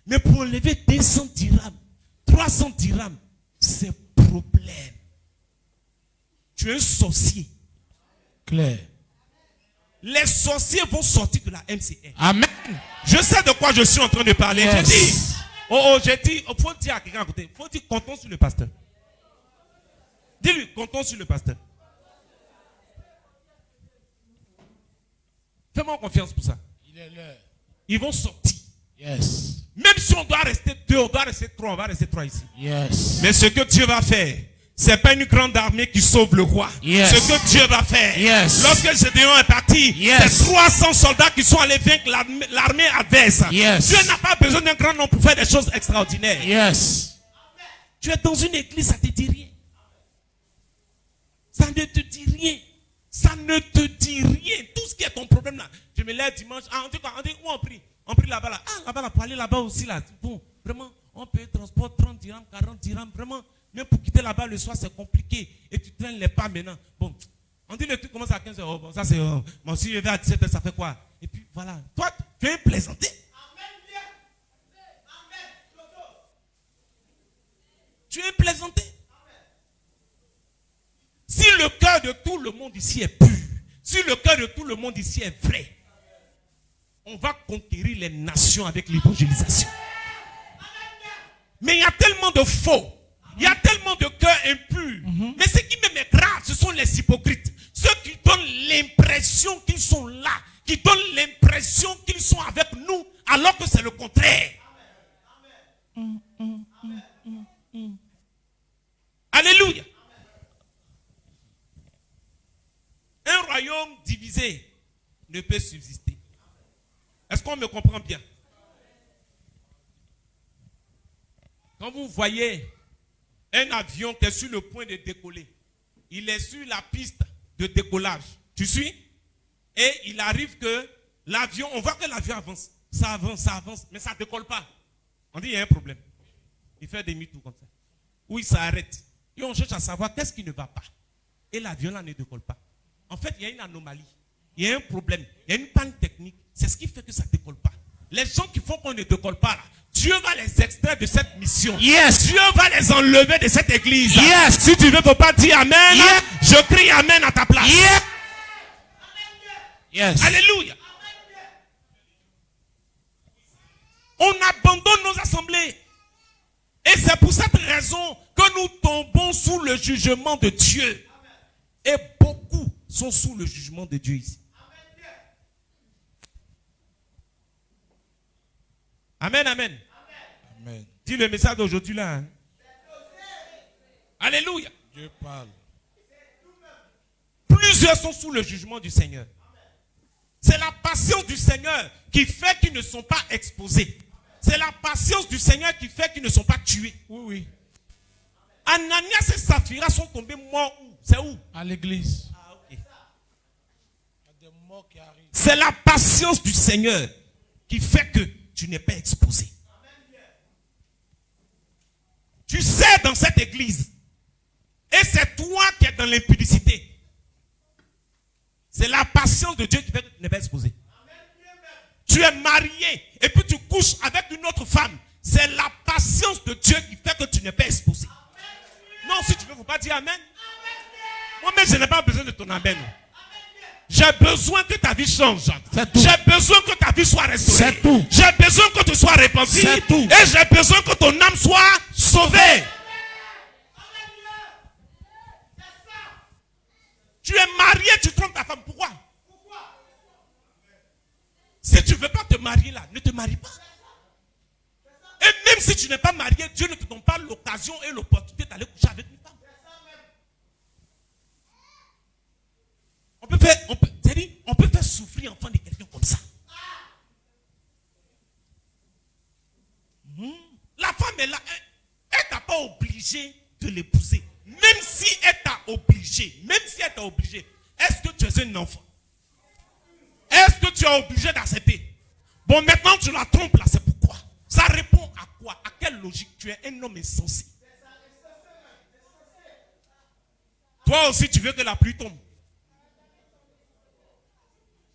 mais pour enlever 200 dirhams, 300 dirhams, c'est problème. Tu es un sorcier. Clair. Les sorciers vont sortir de la MCR. Amen. Je sais de quoi je suis en train de parler. Yes. J'ai dit, faut dire à quelqu'un à côté, faut dire comptons sur le pasteur. Dis-lui, comptons sur le pasteur. Fais-moi confiance pour ça. Il est l'heure. Ils vont sortir. Yes. Même si on doit rester 2, on doit rester 3, on va rester 3 ici. Yes. Mais ce que Dieu va faire, c'est pas une grande armée qui sauve le roi. Yes. Ce que Dieu va faire, Yes. lorsque Gédéon est parti, Yes. c'est 300 soldats qui sont allés vaincre l'armée adverse. Yes. Dieu n'a pas besoin d'un grand nombre pour faire des choses extraordinaires. Yes. Tu es dans une église, ça ne te dit rien. Ça ne te dit rien. Ça ne te dit rien. Tout ce qui est ton problème là. Je me lève dimanche. Ah, on dit quoi? On dit où on prie? On prie là-bas là. Ah, là-bas là, pour aller là-bas aussi là. Bon, vraiment, on paye transport 30 dirhams, 40 dirhams. Vraiment, même pour quitter là-bas le soir, c'est compliqué. Et tu traînes les pas maintenant. Bon, on dit le truc commence à 15h. Oh, bon, ça c'est. Bon, si je vais à 17h, ça fait quoi? Et puis voilà. Toi, tu viens plaisanter. Tu viens plaisanter. Si le cœur de tout le monde ici est pur, si le cœur de tout le monde ici est vrai, on va conquérir les nations avec l'évangélisation. Mais il y a tellement de faux, il y a tellement de cœurs impurs. Mais ce qui me met grave, ce sont les hypocrites. Ceux qui donnent l'impression qu'ils sont là, qui donnent l'impression qu'ils sont avec nous, alors que c'est le contraire. Alléluia. Un royaume divisé ne peut subsister. Est-ce qu'on me comprend bien? Quand vous voyez un avion qui est sur le point de décoller, il est sur la piste de décollage. Tu suis? Et il arrive que l'avion, on voit que l'avion avance. Ça avance, mais ça ne décolle pas. On dit il y a un problème. Il fait demi-tour comme ça. Ou il s'arrête. Et on cherche à savoir qu'est-ce qui ne va pas. Et l'avion là ne décolle pas. En fait, il y a une anomalie. Il y a un problème. Il y a une panne technique. C'est ce qui fait que ça ne décolle pas. Les gens qui font qu'on ne décolle pas là, Dieu va les extraire de cette mission. Yes. Dieu va les enlever de cette église. Yes. Si tu ne veux pas dire amen, Yes. je crie amen à ta place. Yes. Yes. Alléluia. On abandonne nos assemblées. Et c'est pour cette raison que nous tombons sous le jugement de Dieu. Et beaucoup sont sous le jugement de Dieu ici. Amen, amen. Amen. Dis le message d'aujourd'hui là. Hein. Alléluia. Dieu parle. Plusieurs sont sous le jugement du Seigneur. C'est la patience du Seigneur qui fait qu'ils ne sont pas exposés. C'est la patience du Seigneur qui fait qu'ils ne sont pas tués. Oui, oui. Ananias et Saphira sont tombés morts où? C'est où? À l'église. Ah, ok. Il y a des morts qui arrivent. C'est la patience du Seigneur qui fait que tu n'es pas exposé. Tu sais dans cette église. Et c'est toi qui es dans l'impudicité. C'est la patience de Dieu qui fait que tu n'es pas exposé. Tu es marié et puis tu couches avec une autre femme. C'est la patience de Dieu qui fait que tu n'es pas exposé. Non, si tu ne veux, il ne faut pas dire amen. Moi, mais je n'ai pas besoin de ton amen. J'ai besoin que ta vie change. J'ai besoin que ta vie soit restaurée. C'est tout. J'ai besoin que tu sois repenti. C'est tout. Et j'ai besoin que ton âme soit sauvée. Tu es marié, tu trompes ta femme. Pourquoi? Si tu ne veux pas te marier là, ne te marie pas. Et même si tu n'es pas marié, Dieu ne te donne pas l'occasion et l'opportunité d'aller coucher avec une femme. On peut faire souffrir l'enfant de quelqu'un comme ça. La femme est là, elle t'a pas obligé de l'épouser. Même si elle t'a obligé, est-ce que tu es un enfant? Est-ce que tu es obligé d'accepter? Bon, maintenant tu la trompes là, c'est pourquoi? Ça répond à quoi? À quelle logique? Tu es un homme insensé. Toi aussi, tu veux que la pluie tombe.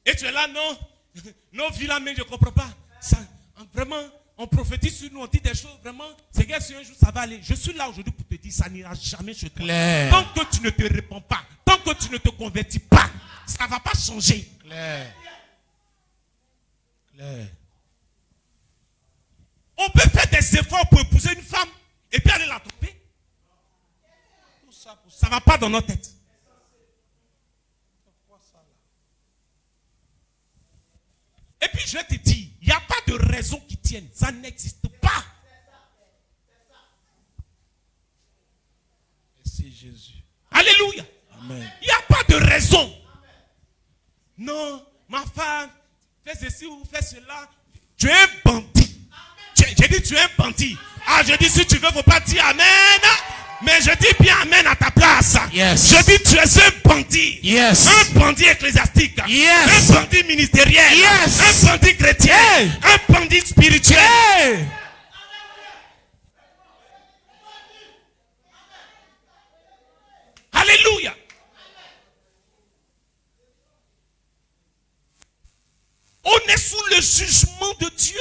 Et tu es là, non, nos vies là, mais je ne comprends pas. Ça, vraiment, on prophétise sur nous, on dit des choses, vraiment, c'est que si un jour ça va aller. Je suis là aujourd'hui pour te dire, ça n'ira jamais chez toi. Claire. Tant que tu ne te réponds pas, tant que tu ne te convertis pas, ça ne va pas changer. Claire. Claire. On peut faire des efforts pour épouser une femme et puis aller la tromper. Ça ne va pas dans notre tête. Et puis je vais te dire, il n'y a pas de raison qui tienne. Ça n'existe pas. Merci Jésus. Alléluia. Amen. Il n'y a pas de raison. Non, ma femme, fais ceci ou fais cela. Tu es un bandit. J'ai dit tu es un bandit. Ah, je dis si tu veux, il ne faut pas dire amen. Mais je dis bien amen à ta place. Yes. Je dis tu es un bandit. Yes. Un bandit ecclésiastique. Yes. Un bandit ministériel. Yes. Un bandit chrétien. Hey. Un bandit spirituel. Hey. Alléluia. On est sous le jugement de Dieu.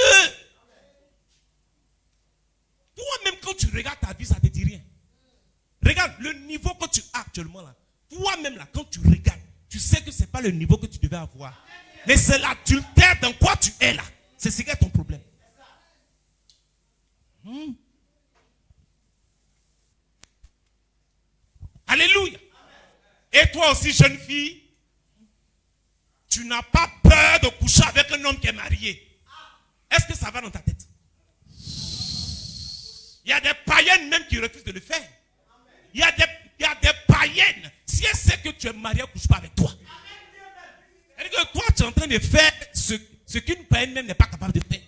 Toi-même, quand tu regardes ta vie, ça ne te dit rien. Regarde le niveau que tu as actuellement là. Toi-même là, quand tu regardes, tu sais que ce n'est pas le niveau que tu devais avoir. Mais c'est l'adultère dans quoi tu es là. C'est ce qui est ton problème. Alléluia. Et toi aussi, jeune fille, tu n'as pas peur de coucher avec un homme qui est marié. Est-ce que ça va dans ta tête? Il y a des païennes même qui refusent de le faire. Il y a des païennes. Si elle sait que tu es marié, elle ne couche pas avec toi. Elle dit que toi, tu es en train de faire ce qu'une païenne même n'est pas capable de faire.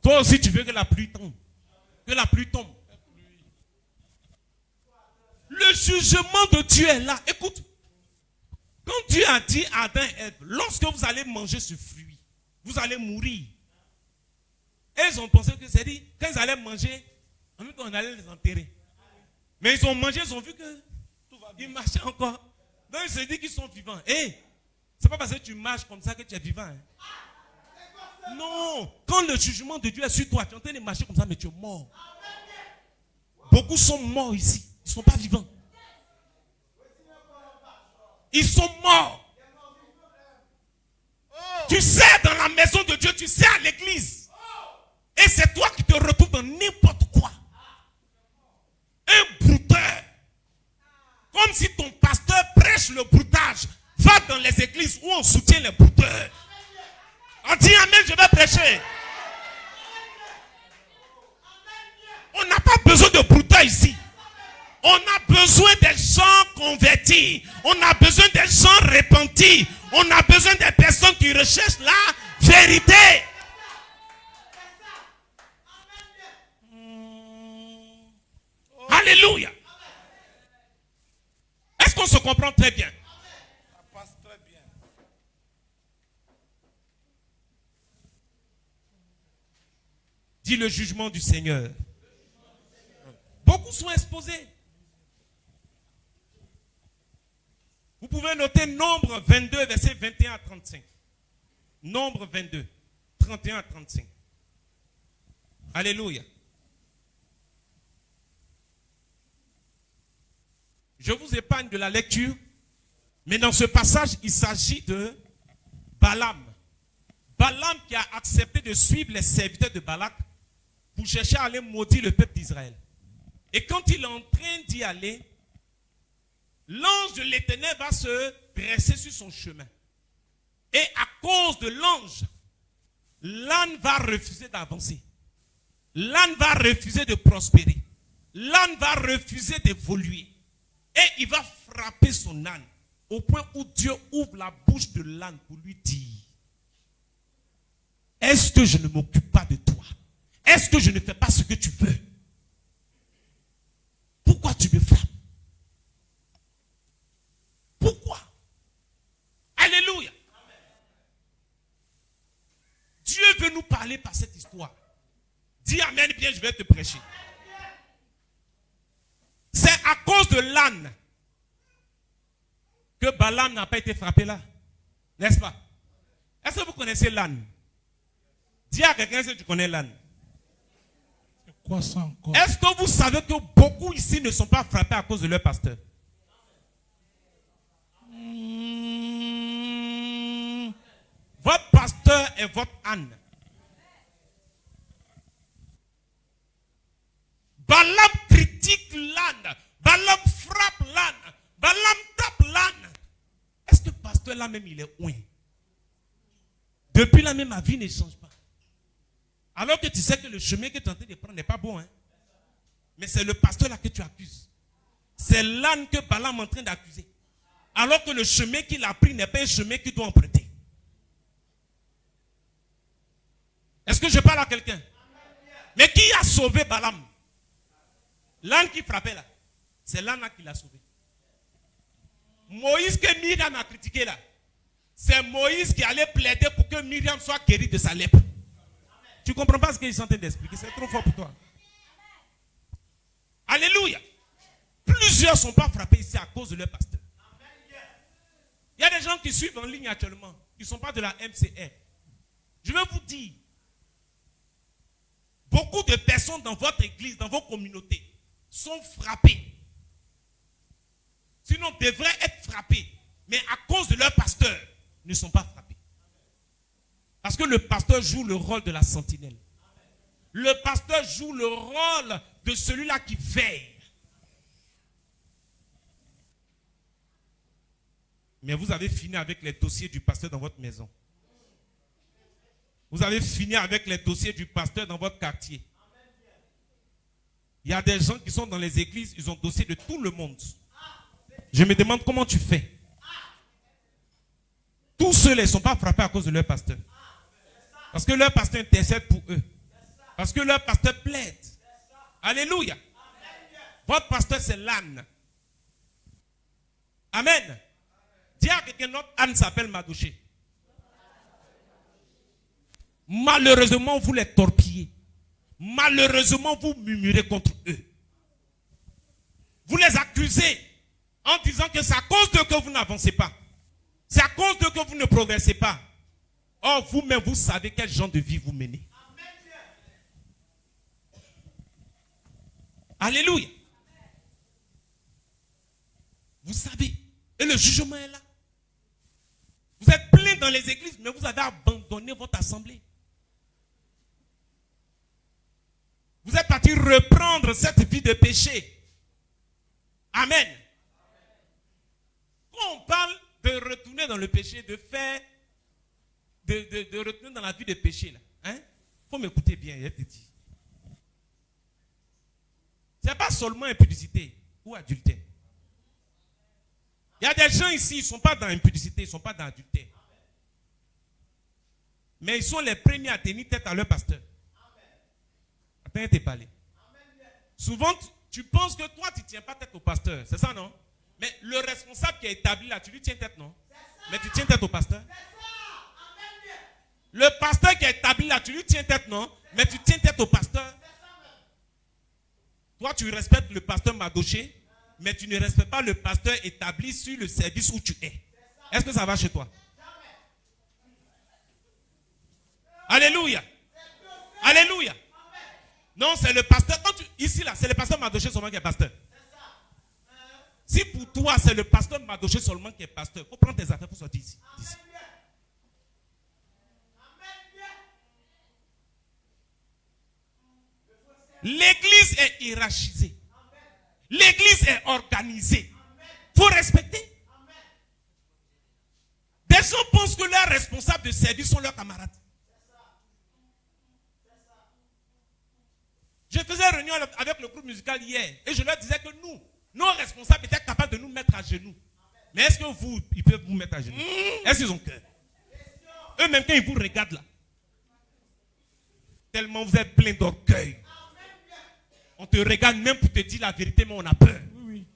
Toi aussi, tu veux que la pluie tombe. Que la pluie tombe. Le jugement de Dieu est là. Écoute. Quand Dieu a dit à Adam et Ève, lorsque vous allez manger ce fruit, vous allez mourir. Et ils ont pensé que c'est dit, quand ils allaient manger, en même temps on allait les enterrer. Mais ils ont mangé, ils ont vu que tout va bien. Ils marchaient encore. Donc ils se disent qu'ils sont vivants. C'est pas parce que tu marches comme ça que tu es vivant. Hein. Non. Quand le jugement de Dieu est sur toi, tu es en train de marcher comme ça, mais tu es mort. Beaucoup sont morts ici. Ils ne sont pas vivants. Ils sont morts. Tu sers dans la maison de Dieu, tu sers à l'église. Et c'est toi qui te retrouves dans n'importe quoi. Un brouteur. Comme si ton pasteur prêche le broutage. Va dans les églises où on soutient les brouteurs. On dit amen, je vais prêcher. On n'a pas besoin de brouteurs ici. On a besoin des gens convertis. On a besoin des gens repentis. On a besoin des personnes qui recherchent la vérité. Alléluia. Est-ce qu'on se comprend très bien? Ça passe très bien. Dis le jugement du Seigneur. Beaucoup sont exposés. Vous pouvez noter Nombre 22, versets 21 à 35. Nombre 22, 31 à 35. Alléluia. Je vous épargne de la lecture, mais dans ce passage, il s'agit de Balaam. Balaam qui a accepté de suivre les serviteurs de Balak pour chercher à aller maudire le peuple d'Israël. Et quand il est en train d'y aller, l'ange de l'Éternel va se dresser sur son chemin. Et à cause de l'ange, l'âne va refuser d'avancer. L'âne va refuser de prospérer. L'âne va refuser d'évoluer. Et il va frapper son âne au point où Dieu ouvre la bouche de l'âne pour lui dire: est-ce que je ne m'occupe pas de toi? Est-ce que je ne fais pas ce que tu veux? Pourquoi tu me frappes? Pourquoi? Alléluia. Dieu veut nous parler par cette histoire. Dis amen bien, je vais te prêcher. C'est à cause de l'âne que Balaam n'a pas été frappé là. N'est-ce pas? Est-ce que vous connaissez l'âne? Dis à quelqu'un si tu connais l'âne. C'est quoi ça encore? Est-ce que vous savez que beaucoup ici ne sont pas frappés à cause de leur pasteur? Votre pasteur est votre âne. Balaam critique l'âne. Balaam frappe l'âne. Balaam tape l'âne. Est-ce que le pasteur là même il est ouin? Depuis là même ma vie ne change pas. Alors que tu sais que le chemin que tu es en train de prendre n'est pas bon. Hein? Mais c'est le pasteur là que tu accuses. C'est l'âne que Balaam est en train d'accuser. Alors que le chemin qu'il a pris n'est pas un chemin qu'il doit emprunter. Est-ce que je parle à quelqu'un? Mais qui a sauvé Balaam? L'âne qui frappait là. C'est l'âne qui l'a sauvé. Moïse que Myriam a critiqué là. C'est Moïse qui allait plaider pour que Myriam soit guérie de sa lèpre. Tu ne comprends pas ce qu'ils sont en train d'expliquer. C'est trop fort pour toi. Alléluia. Plusieurs ne sont pas frappés ici à cause de leur pasteur. Il y a des gens qui suivent en ligne actuellement. Qui ne sont pas de la MCR. Je vais vous dire. Beaucoup de personnes dans votre église, dans vos communautés, sont frappées. Sinon, devraient être frappées. Mais à cause de leur pasteur, ne sont pas frappés. Parce que le pasteur joue le rôle de la sentinelle. Le pasteur joue le rôle de celui-là qui veille. Mais vous avez fini avec les dossiers du pasteur dans votre maison. Vous avez fini avec les dossiers du pasteur dans votre quartier. Il y a des gens qui sont dans les églises, ils ont dossier de tout le monde. Je me demande comment tu fais. Tous ceux-là ne sont pas frappés à cause de leur pasteur. Parce que leur pasteur intercède pour eux. Parce que leur pasteur plaide. Alléluia. Votre pasteur, c'est l'âne. Amen. Dis à quelqu'un, notre âne s'appelle Madouché. Malheureusement, vous les torpillez. Malheureusement, vous murmurez contre eux. Vous les accusez en disant que c'est à cause de d'eux que vous n'avancez pas. C'est à cause d'eux que vous ne progressez pas. Or, vous-même, vous savez quel genre de vie vous menez. Alléluia. Vous savez. Et le jugement est là. Vous êtes plein dans les églises, mais vous avez abandonné votre assemblée. Vous êtes parti reprendre cette vie de péché. Amen. Quand on parle de retourner dans le péché, de faire, de retourner dans la vie de péché, là, hein? Faut m'écouter bien, je te dis. Ce n'est pas seulement impudicité ou adultère. Il y a des gens ici, ils ne sont pas dans impudicité, ils ne sont pas dans adultère. Mais ils sont les premiers à tenir tête à leur pasteur. Attends, t'es parlé. Souvent, tu penses que toi, tu ne tiens pas tête au pasteur. C'est ça, non? Mais le responsable qui est établi là, tu lui tiens tête, non? Mais tu tiens tête au pasteur. Le pasteur qui est établi là, tu lui tiens tête, non? Mais tu tiens tête au pasteur. Toi, tu respectes le pasteur Madoché, mais tu ne respectes pas le pasteur établi sur le service où tu es. Est-ce que ça va chez toi? Alléluia. Alléluia. Non, c'est le pasteur. Ici, là, c'est le pasteur Madoché seulement qui est pasteur. Si pour toi, c'est le pasteur Madoché seulement qui est pasteur, il faut prendre tes affaires pour sortir ici. L'église est hiérarchisée. L'église est organisée. Il faut respecter. Des gens pensent que leurs responsables de service sont leurs camarades. Je faisais une réunion avec le groupe musical hier et je leur disais que nous, nos responsables étaient capables de nous mettre à genoux. Mais est-ce que vous, ils peuvent vous mettre à genoux? Est-ce qu'ils ont cœur? Eux-mêmes, quand ils vous regardent là, tellement vous êtes plein d'orgueil. On te regarde même pour te dire la vérité, mais on a peur. Oui.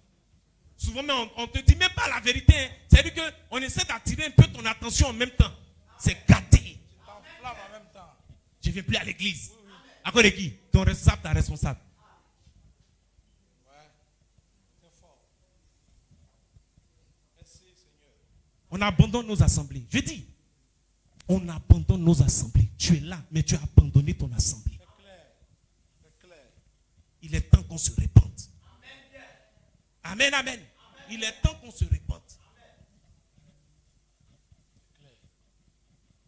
Souvent, on ne te dit même pas la vérité. Hein. C'est-à-dire qu'on essaie d'attirer un peu ton attention en même temps. C'est gâté. Je ne viens plus à l'église. Oui. À cause de qui? Ton responsable, ta responsable. Ouais. C'est fort. Merci, Seigneur. On abandonne nos assemblées. Je dis, on abandonne nos assemblées. Tu es là, mais tu as abandonné ton assemblée. Il est temps qu'on se répande. Amen, amen. Il est temps qu'on se répande.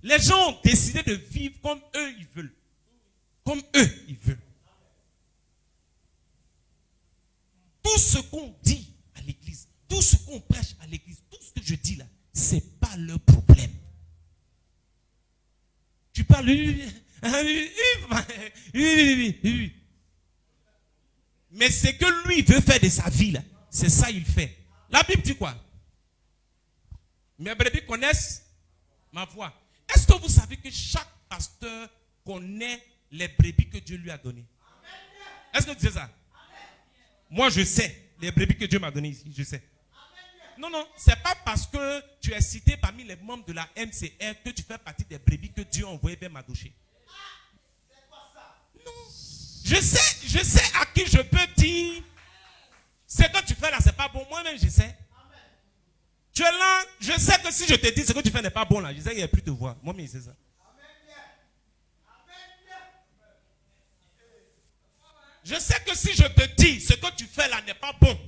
Les gens ont décidé de vivre comme eux ils veulent. Comme eux ils veulent. Tout ce qu'on dit à l'église, tout ce qu'on prêche à l'église, tout ce que je dis là, ce n'est pas leur problème. Tu parles. Mais ce que lui veut faire de sa vie, là, c'est ça qu'il fait. La Bible dit quoi? Mes brebis connaissent ma voix. Est-ce que vous savez que chaque pasteur connaît les brebis que Dieu lui a données? Est-ce que tu sais ça? Moi, je sais les brebis que Dieu m'a données ici. Je sais. Non, non, ce n'est pas parce que tu es cité parmi les membres de la MCR que tu fais partie des brebis que Dieu a envoyé vers Madoché. Non. Je sais à qui je peux dire ce que tu fais là, c'est pas bon. Moi-même, je sais. Tu es là, je sais que si je te dis ce que tu fais n'est pas bon là, je sais qu'il n'y a plus de voix. Moi-même, je sais ça. Je sais que si je te dis ce que tu fais là n'est pas bon,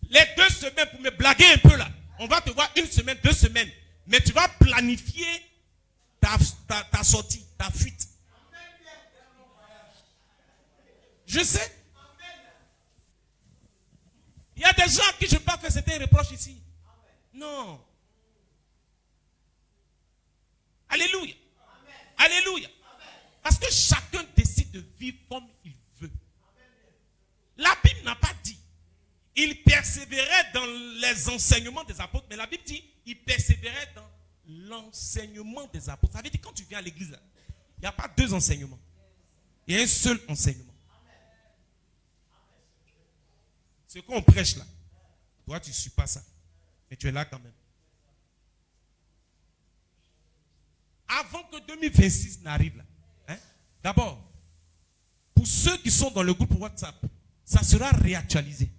les 2 semaines pour me blaguer un peu là, on va te voir 1 semaine, 2 semaines, mais tu vas planifier ta sortie, ta fuite. Je sais. Il y a des gens à qui je ne peux pas faire certains reproches ici. Non. Alléluia. Alléluia. Parce que chacun décide de vivre comme il veut. La Bible n'a pas dit. Il persévérait dans les enseignements des apôtres. Mais la Bible dit, il persévérait dans l'enseignement des apôtres. Ça veut dire quand tu viens à l'église, il n'y a pas 2 enseignements. Il y a un seul enseignement. Ce qu'on prêche là, toi tu ne suis pas ça. Mais tu es là quand même. Avant que 2026 n'arrive là, hein, d'abord, pour ceux qui sont dans le groupe WhatsApp, ça sera réactualisé.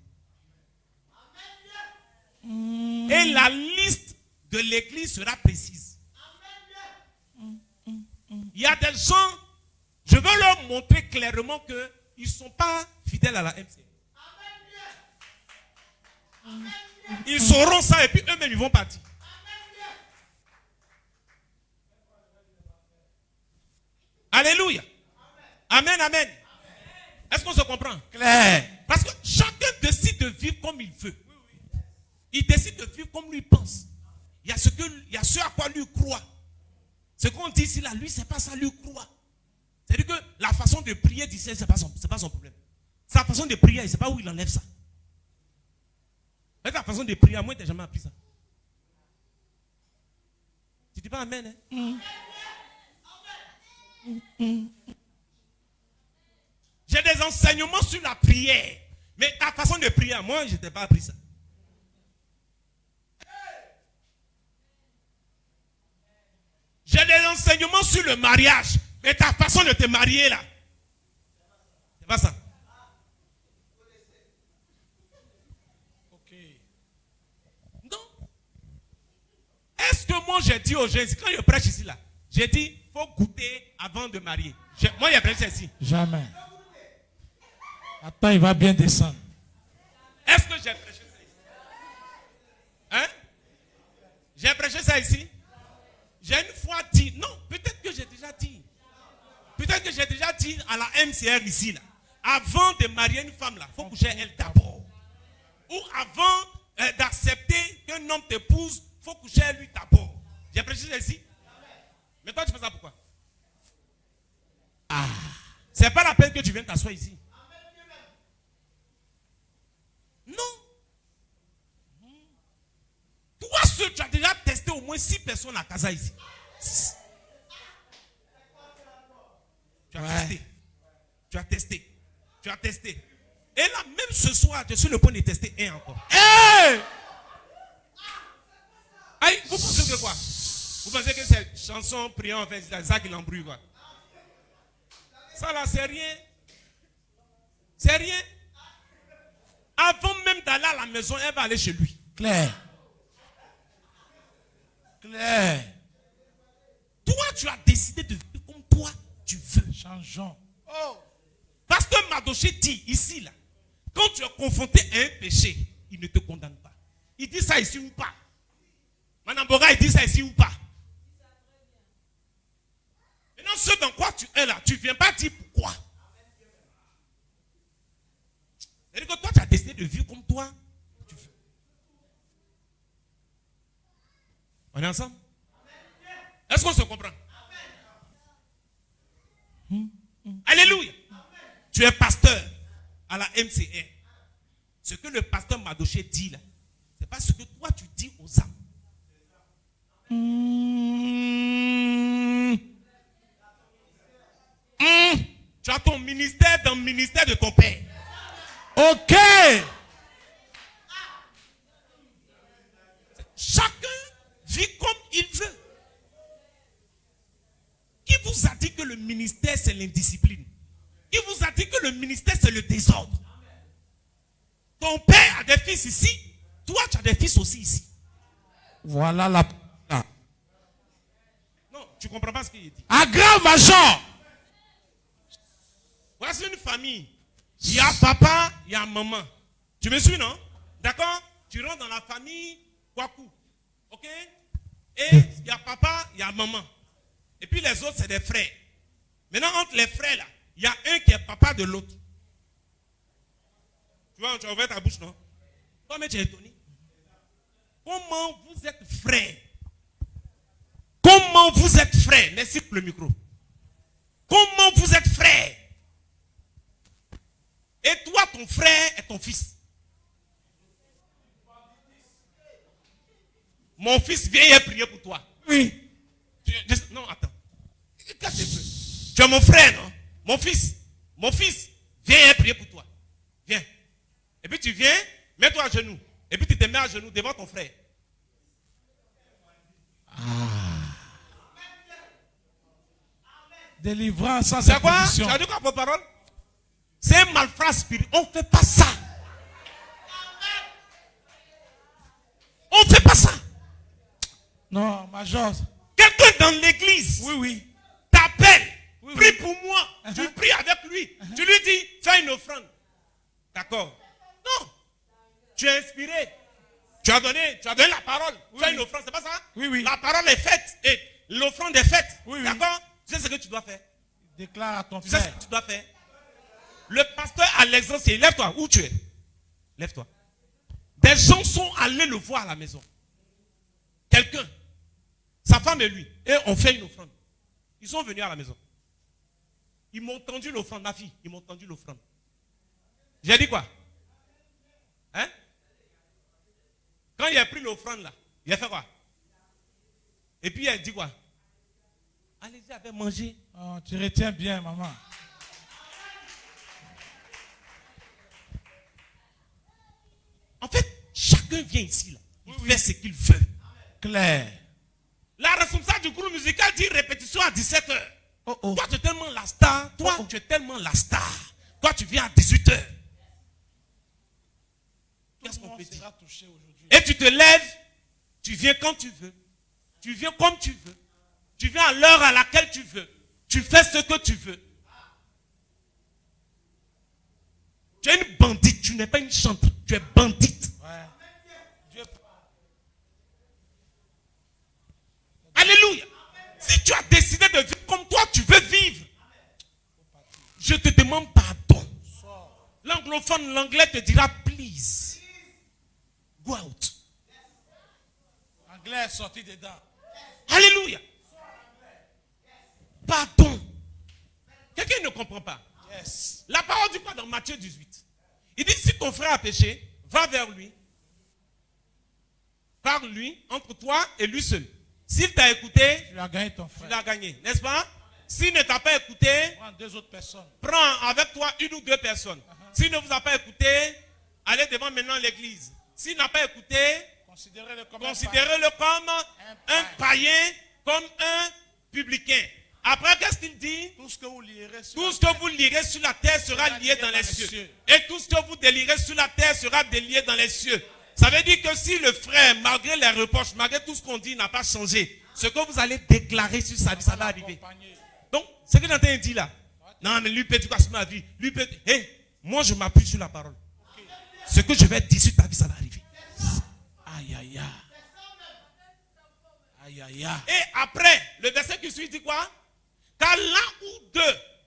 Et la liste de l'église sera précise. Il y a des gens, je veux leur montrer clairement qu'ils ne sont pas fidèles à la MCA. Ils sauront ça et puis eux-mêmes ils vont partir. Alléluia. Amen, amen. Est-ce qu'on se comprend? Clair. Parce que chacun décide de vivre comme il veut. Il décide de vivre comme lui pense. Il y a ce à quoi lui croit. Ce qu'on dit ici là, lui, c'est pas ça, lui croit. C'est-à-dire que la façon de prier d'ici, c'est pas son problème. Sa façon de prier, il ne sait pas où il enlève ça. La façon de prier, moi, tu n'as jamais appris ça. Tu dis pas amen, hein? J'ai des enseignements sur la prière. Mais ta façon de prier, moi, je n'ai pas appris ça. J'ai des enseignements sur le mariage. Mais ta façon de te marier, là, c'est pas ça. Ok. Non. Est-ce que moi, j'ai dit aux gens, quand je prêche ici, là, j'ai dit, il faut goûter avant de marier. Moi, j'ai prêché ici. Jamais. Attends, il va bien descendre. Est-ce que j'ai prêché ça ici? Hein? J'ai prêché ça ici? J'ai une fois dit, non, peut-être que j'ai déjà dit. Peut-être que j'ai déjà dit à la MCR ici, là. Avant de marier une femme, là, il faut coucher elle d'abord. Ou avant d'accepter qu'un homme t'épouse, il faut coucher lui d'abord. J'ai prêché ça ici? Mais toi, tu fais ça pourquoi? Ah, c'est pas la peine que tu viennes t'asseoir ici. Non. Toi seul, tu as déjà testé au moins 6 personnes à Casa ici. 6. Tu as testé. Tu as testé. Tu as testé. Et là, même ce soir, tu es sur le point de tester un encore. Hey! Aïe, vous pensez que quoi? Vous pensez que cette chanson priant, en fait, c'est ça qui l'embrouille, quoi? Ça là, c'est rien. C'est rien. Avant même d'aller à la maison, elle va aller chez lui. Claire. Claire. Toi, tu as décidé de vivre comme toi, tu veux. Changeons. Oh. Pasteur Madoché dit ici, là, quand tu es confronté à un péché, il ne te condamne pas. Il dit ça ici ou pas? Manamboga, il dit ça ici ou pas? Maintenant, ce dans quoi tu es là, tu ne viens pas dire pourquoi. C'est-à-dire que toi, tu as décidé de vivre comme toi, tu veux. On est ensemble? Est-ce qu'on se comprend? Alléluia. Tu es pasteur à la MCR. Ce que le pasteur Madoché dit là, ce n'est pas ce que toi tu dis aux âmes. Tu as ton ministère dans le ministère de ton père. Ok. Chacun vit comme il veut. Qui vous a dit que le ministère c'est l'indiscipline? Qui vous a dit que le ministère c'est le désordre? Ton père a des fils ici. Toi tu as des fils aussi ici. Voilà la... Non, tu ne comprends pas ce qu'il dit. Aggrave major. Voici une famille. Il y a papa, il y a maman. Tu me suis, non? D'accord? Tu rentres dans la famille Kwaku. Ok? Et il y a papa, il y a maman. Et puis les autres, c'est des frères. Maintenant, entre les frères, là, il y a un qui est papa de l'autre. Tu vois, tu as ouvert ta bouche, non? Toi, mais tu es étonné. Comment vous êtes frères? Comment vous êtes frères? Merci pour le micro. Comment vous êtes frères? Et toi, ton frère est ton fils. Mon fils, viens et prier pour toi. Oui. Non, attends. Tu es mon frère, non? Mon fils, viens et prier pour toi. Viens. Et puis tu viens, mets-toi à genoux. Et puis tu te mets à genoux devant ton frère. Délivrance sans C'est quoi? imposition. Tu as dit quoi pour parole? C'est un malfrat spirituel. On ne fait pas ça. Non, major. Quelqu'un dans l'église Oui. t'appelle, Oui, prie oui. pour moi. Tu pries avec lui. Tu lui dis, fais une offrande. D'accord. Non. Tu es inspiré. Tu as donné la parole. Fais une offrande, c'est pas ça? Oui. La parole est faite et l'offrande est faite. Oui. D'accord? Tu sais ce que tu dois faire? Déclare à ton Tu sais ce frère. que tu dois faire? Le pasteur Alexandre, lève-toi. Où tu es? Lève-toi. Des gens sont allés le voir à la maison. Quelqu'un, sa femme et lui, et on fait une offrande. Ils sont venus à la maison. Ils m'ont tendu l'offrande, ma fille. Ils m'ont tendu l'offrande. J'ai dit quoi? Hein? Quand il a pris l'offrande là, il a fait quoi? Et puis il a dit quoi? Allez-y, avec manger. Oh, tu retiens bien, maman. En fait, chacun vient ici là. Il fait ce qu'il veut. Claire. La responsable du groupe musical dit répétition à 17h. Oh. Toi, tu es tellement la star. Tu es tellement la star. Toi, tu viens à 18h. Qu'est-ce qu'on peut dire? Touché aujourd'hui. Et tu te lèves, tu viens quand tu veux. Tu viens comme tu veux. Tu viens à l'heure à laquelle tu veux. Tu fais ce que tu veux. Tu es une bandite, tu n'es pas une chante. Tu es bandite. Ouais. Dieu. Alléluia. Si tu as décidé de vivre comme toi, tu veux vivre. Je te demande pardon. L'anglophone, l'anglais te dira please. Go out. Anglais est sorti dedans. Alléluia. Pardon. Quelqu'un ne comprend pas. Yes. La parole dit quoi dans Matthieu 18? Il dit si ton frère a péché, va vers lui. Parle-lui entre toi et lui seul. S'il t'a écouté, Tu as gagné ton tu frère. l'as gagné, n'est-ce pas? S'il ne t'a pas écouté, Prends 2 autres personnes. prends avec toi 1 ou 2 personnes. S'il ne vous a pas écouté, allez devant maintenant l'église. S'il n'a pas écouté, Considérez-le comme considérez-le comme un païen, comme un publicain. Après, qu'est-ce qu'il dit? Tout ce que vous lirez sur Tout ce que vous lirez sur la terre sera lié dans les cieux. Et tout ce que vous délirez sur la terre sera délié dans les cieux. Ça veut dire que si le frère, malgré les reproches, malgré tout ce qu'on dit, n'a pas changé, ce que vous allez déclarer sur sa vie, ça va arriver. Donc, ce que Nathan dit là, non, mais lui peut dire quoi sur ma vie? Lui peut dire, moi je m'appuie sur la parole. Ce que je vais dire sur ta vie, ça va arriver. Aïe, aïe, aïe. Aïe, aïe, aïe. Et après, le verset qui suit dit quoi? Car là où 2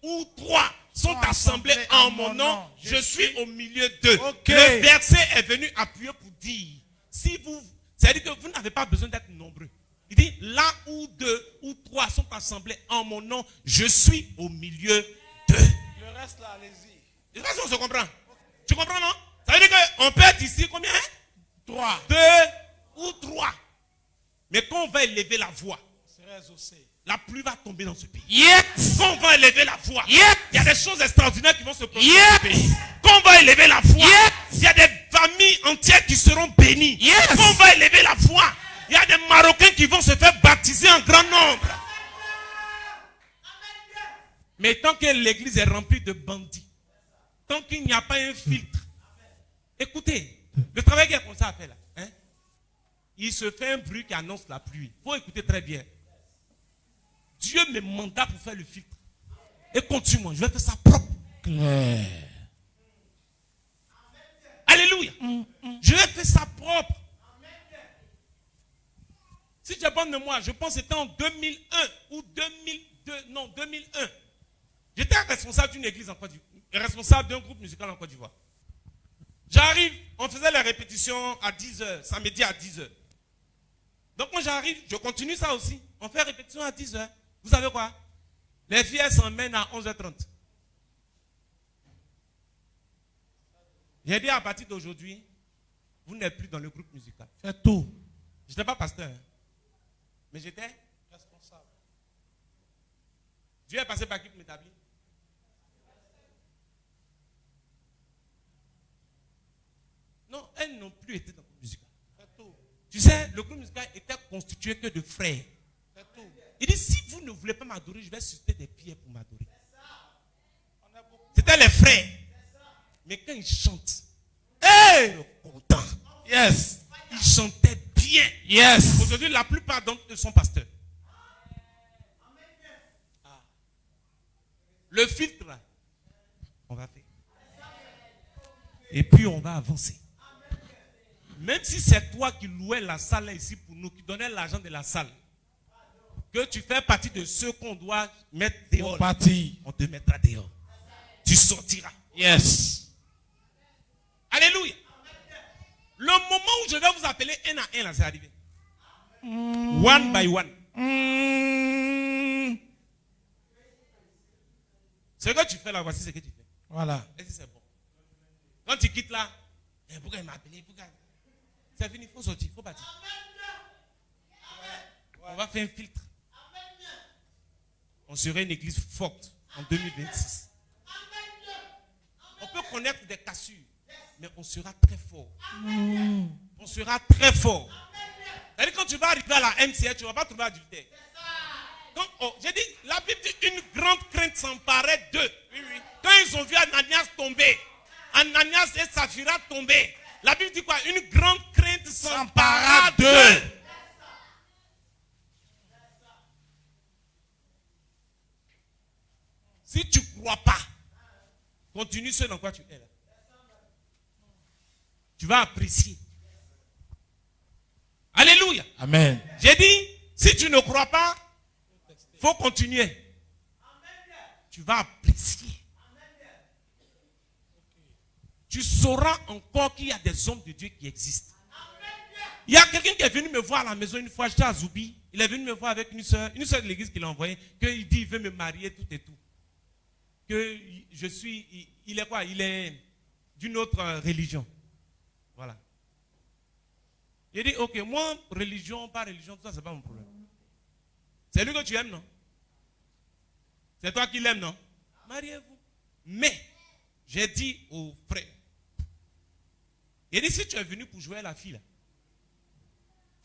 ou 3 sont assemblés en mon nom, je suis au milieu d'eux. Ok. Le verset est venu appuyer pour dire, si vous, c'est-à-dire que vous n'avez pas besoin d'être nombreux. Il dit, là où 2 ou 3 sont assemblés en mon nom, je suis au milieu d'eux. Le reste là, allez-y. Je sais pas si on se comprend. Tu comprends, non? Ça veut dire qu'on peut être ici combien? 3. 2 ou 3. Mais quand on va élever la voix, Serait exaucé. la pluie va tomber dans ce pays. Yes. Quand on va élever la voix, Yes. il y a des choses extraordinaires qui vont se produire Yes. dans ce pays. Quand on va élever la voix, Yes. il y a des familles entières qui seront bénies. Yes. Quand on va élever la voix, il y a des Marocains qui vont se faire baptiser en grand nombre. Mais tant que l'église est remplie de bandits, tant qu'il n'y a pas un filtre, écoutez, le travail qu'il y a comme ça à faire là, hein, il se fait un bruit qui annonce la pluie. Il faut écouter très bien. Dieu me manda pour faire le filtre. Et continue, je vais faire ça propre. Claire. Alléluia. Je vais faire ça propre. Si tu es bonne de moi, je pense que c'était en 2001 ou 2002, non 2001. J'étais responsable d'une église en Côte d'Ivoire, responsable d'un groupe musical en Côte d'Ivoire. J'arrive, on faisait la répétition à 10h, samedi à 10h. Donc moi j'arrive, je continue ça aussi. On fait répétition à 10h. Vous savez quoi? Les filles elles s'emmènent à 11h30. J'ai dit à partir d'aujourd'hui, vous n'êtes plus dans le groupe musical. Fais tout. Je n'étais pas pasteur, hein, mais j'étais Responsable. Dieu est passé par qui pour m'établir? Non, elles n'ont plus été dans le groupe musical. Fais tout. Tu sais, le groupe musical était constitué que de frères. Fais tout. Il dit, si vous ne voulez pas m'adorer, je vais susciter des pierres pour m'adorer. On a beaucoup. C'était les frères. Mais quand ils chantent, Hey! content. Yes. Ils chantaient bien. bien. Yes. Aujourd'hui, la plupart d'entre eux sont pasteurs. Le filtre, là, on va faire. Et puis, on va avancer. Même si c'est toi qui louais la salle là, ici pour nous, qui donnais l'argent de la salle, que tu fais partie de ceux qu'on doit mettre dehors, on te mettra dehors. Tu sortiras. Yes. Alléluia. Le moment où je vais vous appeler un à un, là, c'est arrivé. One by one. Ce que tu fais là, voici ce que tu fais. Voilà. Est-ce que c'est bon? Quand tu quittes là, pourquoi il m'a appelé? C'est fini, il faut sortir, il faut partir. On va faire un filtre. On serait une église forte en 2026. On peut connaître des cassures, mais on sera très fort. On sera très fort. C'est-à-dire quand tu vas arriver à la MCA, tu ne vas pas trouver adultère. J'ai dit, la Bible dit une grande crainte s'emparait d'eux. Quand ils ont vu Ananias tomber, Ananias et Saphira tomber, la Bible dit quoi? Une grande crainte s'empara d'eux. Si tu ne crois pas, continue ce dans quoi tu es là. Tu vas apprécier. Alléluia. Amen. J'ai dit, si tu ne crois pas, il faut continuer. Tu vas apprécier. Tu sauras encore qu'il y a des hommes de Dieu qui existent. Il y a quelqu'un qui est venu me voir à la maison une fois, j'étais à Zoubi. Il est venu me voir avec une soeur de l'église qu'il a envoyée, qu'il dit il veut me marier, tout et tout. Que je suis, il est quoi? Il est d'une autre religion. Voilà. Il dit, ok, moi, religion, pas religion, tout ça, c'est pas mon problème. C'est lui que tu aimes, non? C'est toi qui l'aimes, non? Mariez-vous. Mais, j'ai dit au frère, il dit, si tu es venu pour jouer à la fille, là,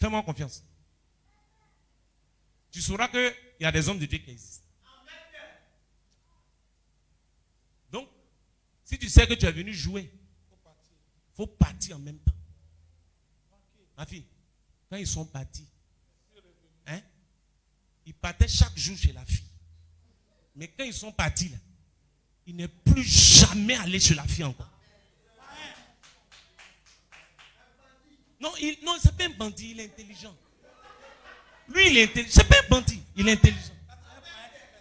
fais-moi confiance. Tu sauras qu'il y a des hommes de Dieu qui existent. Donc, si tu sais que tu es venu jouer, il faut partir en même temps. Ma fille, quand ils sont partis, hein, ils partaient chaque jour chez la fille. Mais quand ils sont partis, là, il n'est plus jamais allé chez la fille encore. Non, non, c'est pas un bandit, il est intelligent. Lui, il est intelligent. C'est pas un bandit, il est intelligent.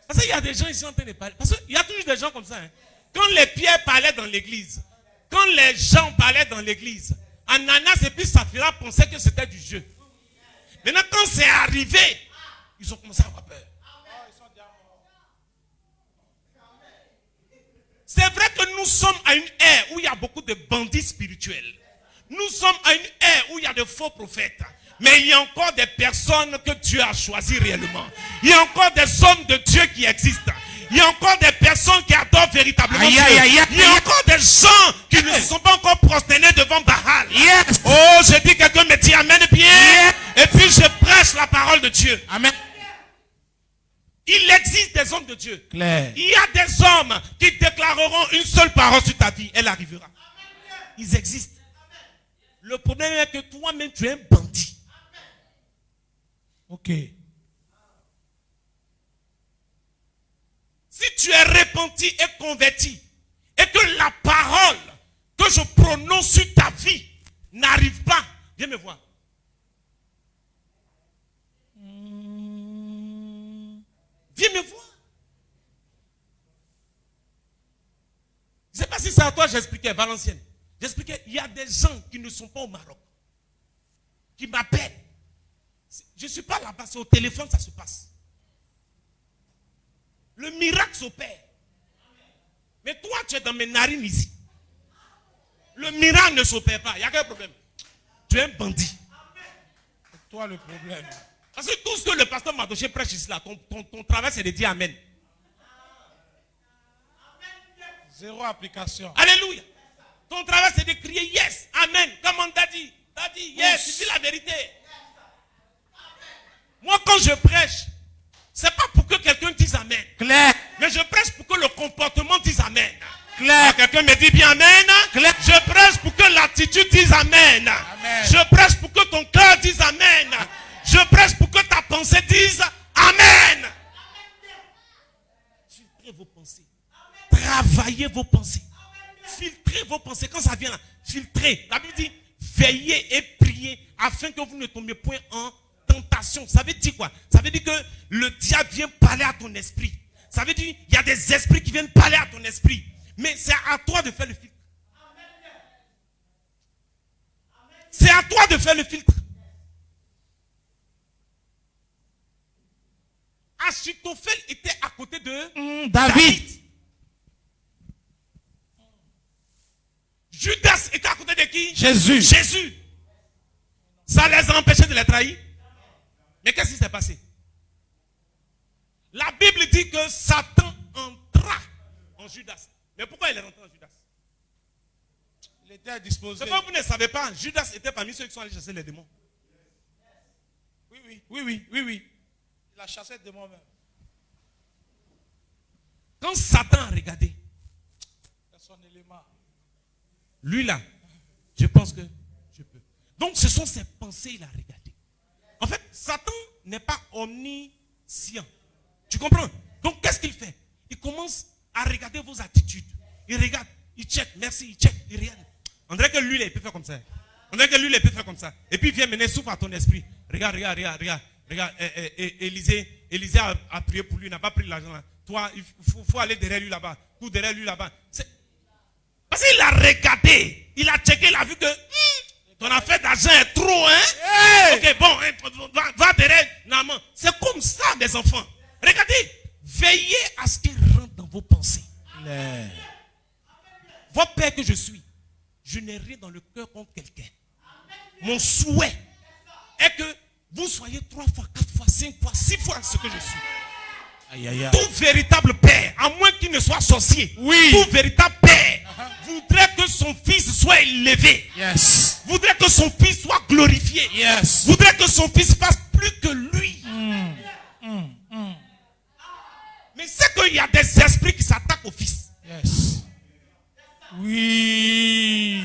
Parce qu'il y a des gens ici en train de parler. Parce qu'il y a toujours des gens comme ça. Hein. Quand les pierres parlaient dans l'église, quand les gens parlaient dans l'église, Ananias et puis Saphira pensaient que c'était du jeu. Maintenant, quand c'est arrivé, ils ont commencé à avoir peur. C'est vrai que nous sommes à une ère où il y a beaucoup de bandits spirituels. Nous sommes à une ère où il y a de faux prophètes. Mais il y a encore des personnes que Dieu a choisies réellement. Il y a encore des hommes de Dieu qui existent. Il y a encore des personnes qui adorent véritablement Dieu. Il y a encore des gens qui ne se sont pas encore prosternés devant Baal. Yes. Oh, je dis quelqu'un me dit amen bien. Et puis je prêche la parole de Dieu. Amen. Il existe des hommes de Dieu. Claire. Il y a des hommes qui déclareront une seule parole sur ta vie. Elle arrivera. Ils existent. Le problème est que toi-même, tu es un bandit. Ok. Si tu es repenti et converti, et que la parole que je prononce sur ta vie n'arrive pas, viens me voir. Viens me voir. Je ne sais pas si c'est à toi que j'expliquais, Valenciennes. J'expliquais, il y a des gens qui ne sont pas au Maroc, qui m'appellent. Je ne suis pas là-bas, c'est au téléphone, ça se passe. Le miracle s'opère. Mais toi, tu es dans mes narines ici. Le miracle ne s'opère pas. Il y a quel problème? Tu es un bandit. C'est toi le problème. Parce que tout ce que le pasteur Madoché prêche ici, là, ton travail, c'est de dire Amen. Zéro application. Alléluia. Ton travail, c'est de crier Yes, Amen. Comme on t'a dit. T'as dit Yes, tu dis la vérité. Moi, quand je prêche, c'est pas pour que quelqu'un dise Amen. Claire. Mais je prêche pour que le comportement dise Amen. Ah, quelqu'un me dit bien amen. Je prêche pour que l'attitude dise amen. Je prêche pour que ton cœur dise amen. Je prêche pour que ta pensée dise amen. Filtrez vos pensées. Travaillez vos pensées. Filtrez vos pensées. Quand ça vient là, filtrez. La Bible dit, veillez et priez afin que vous ne tombiez point en tentation. Ça veut dire quoi? Ça veut dire que le diable vient parler à ton esprit. Ça veut dire qu'il y a des esprits qui viennent parler à ton esprit. Mais c'est à toi de faire le filtre. C'est à toi de faire le filtre. Achitophel était à côté de David. Judas était à côté de qui? Jésus. Ça les a empêchés de les trahir. Mais qu'est-ce qui s'est passé? La Bible dit que Satan entra en Judas. Mais pourquoi il est rentré en Judas? Il était disposé. C'est pas que vous ne savez pas, Judas était parmi ceux qui sont allés chasser les démons. Oui. Il a chassé le démon même. Quand Satan a regardé, C'est son élément. lui là, je pense que je peux. Donc ce sont ses pensées qu'il a regardées. En fait, Satan n'est pas omniscient. Tu comprends? Donc qu'est-ce qu'il fait? Il commence à regarder vos attitudes. Il regarde, il check, merci, il check, il regarde. On dirait que lui, il peut faire comme ça. On dirait que lui, il peut faire comme ça. Et puis il vient mener souffle à ton esprit. Regarde. Élisée a prié pour lui, il n'a pas pris l'argent là. Toi, il faut aller derrière lui là-bas. Cours derrière lui là-bas. Parce qu'il a regardé, il a checké, il a vu que ton affaire d'argent est trop, hein? Hey! Ok, bon, va derrière. Non, c'est comme ça, mes enfants. Regardez, veillez à ce qu'il rentre dans vos pensées. Votre Père que je suis, je n'ai rien dans le cœur contre quelqu'un. Mon souhait est que vous soyez 3 fois, 4 fois, 5 fois, 6 fois ce que je suis. Tout véritable père, à moins qu'il ne soit sorcier, tout véritable père voudrait que son fils soit élevé. Voudrait que son fils soit glorifié. Voudrait que son fils fasse plus que lui. Mais c'est qu'il y a des esprits qui s'attaquent au fils. Oui.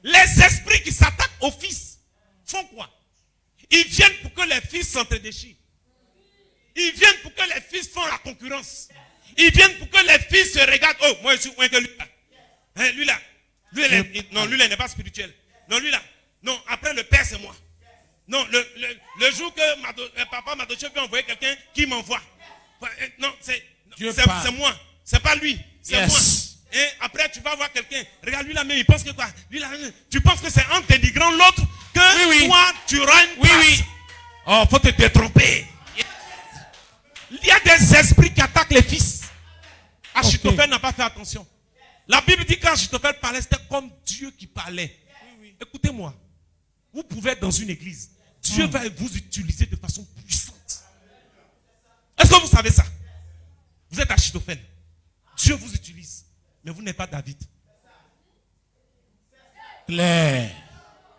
Les esprits qui s'attaquent au fils font quoi? Ils viennent pour que les fils s'entre-déchirent. Ils viennent pour que les fils font la concurrence. Ils viennent pour que les fils se regardent. Oh, moi je suis moins que lui là. Hein, lui là. Lui là, il n'est pas spirituel. Non, lui là. Non, après le père c'est moi. Non, le jour que papa Madoché veut envoyer quelqu'un qui m'envoie. Non, c'est moi. C'est pas lui. C'est moi. Et après tu vas voir quelqu'un. Regarde lui là même, il pense que quoi? Lui là, tu penses que c'est en dénigrant l'autre que toi tu auras une place. Oh, faut te détromper. Il y a des esprits qui attaquent les fils. Achitophel n'a pas fait attention. La Bible dit qu'Achitophel parlait, c'était comme Dieu qui parlait. Écoutez-moi. Vous pouvez être dans une église. Dieu va vous utiliser de façon puissante. Est-ce que vous savez ça? Vous êtes Achitophel. Dieu vous utilise. Mais vous n'êtes pas David. Claire.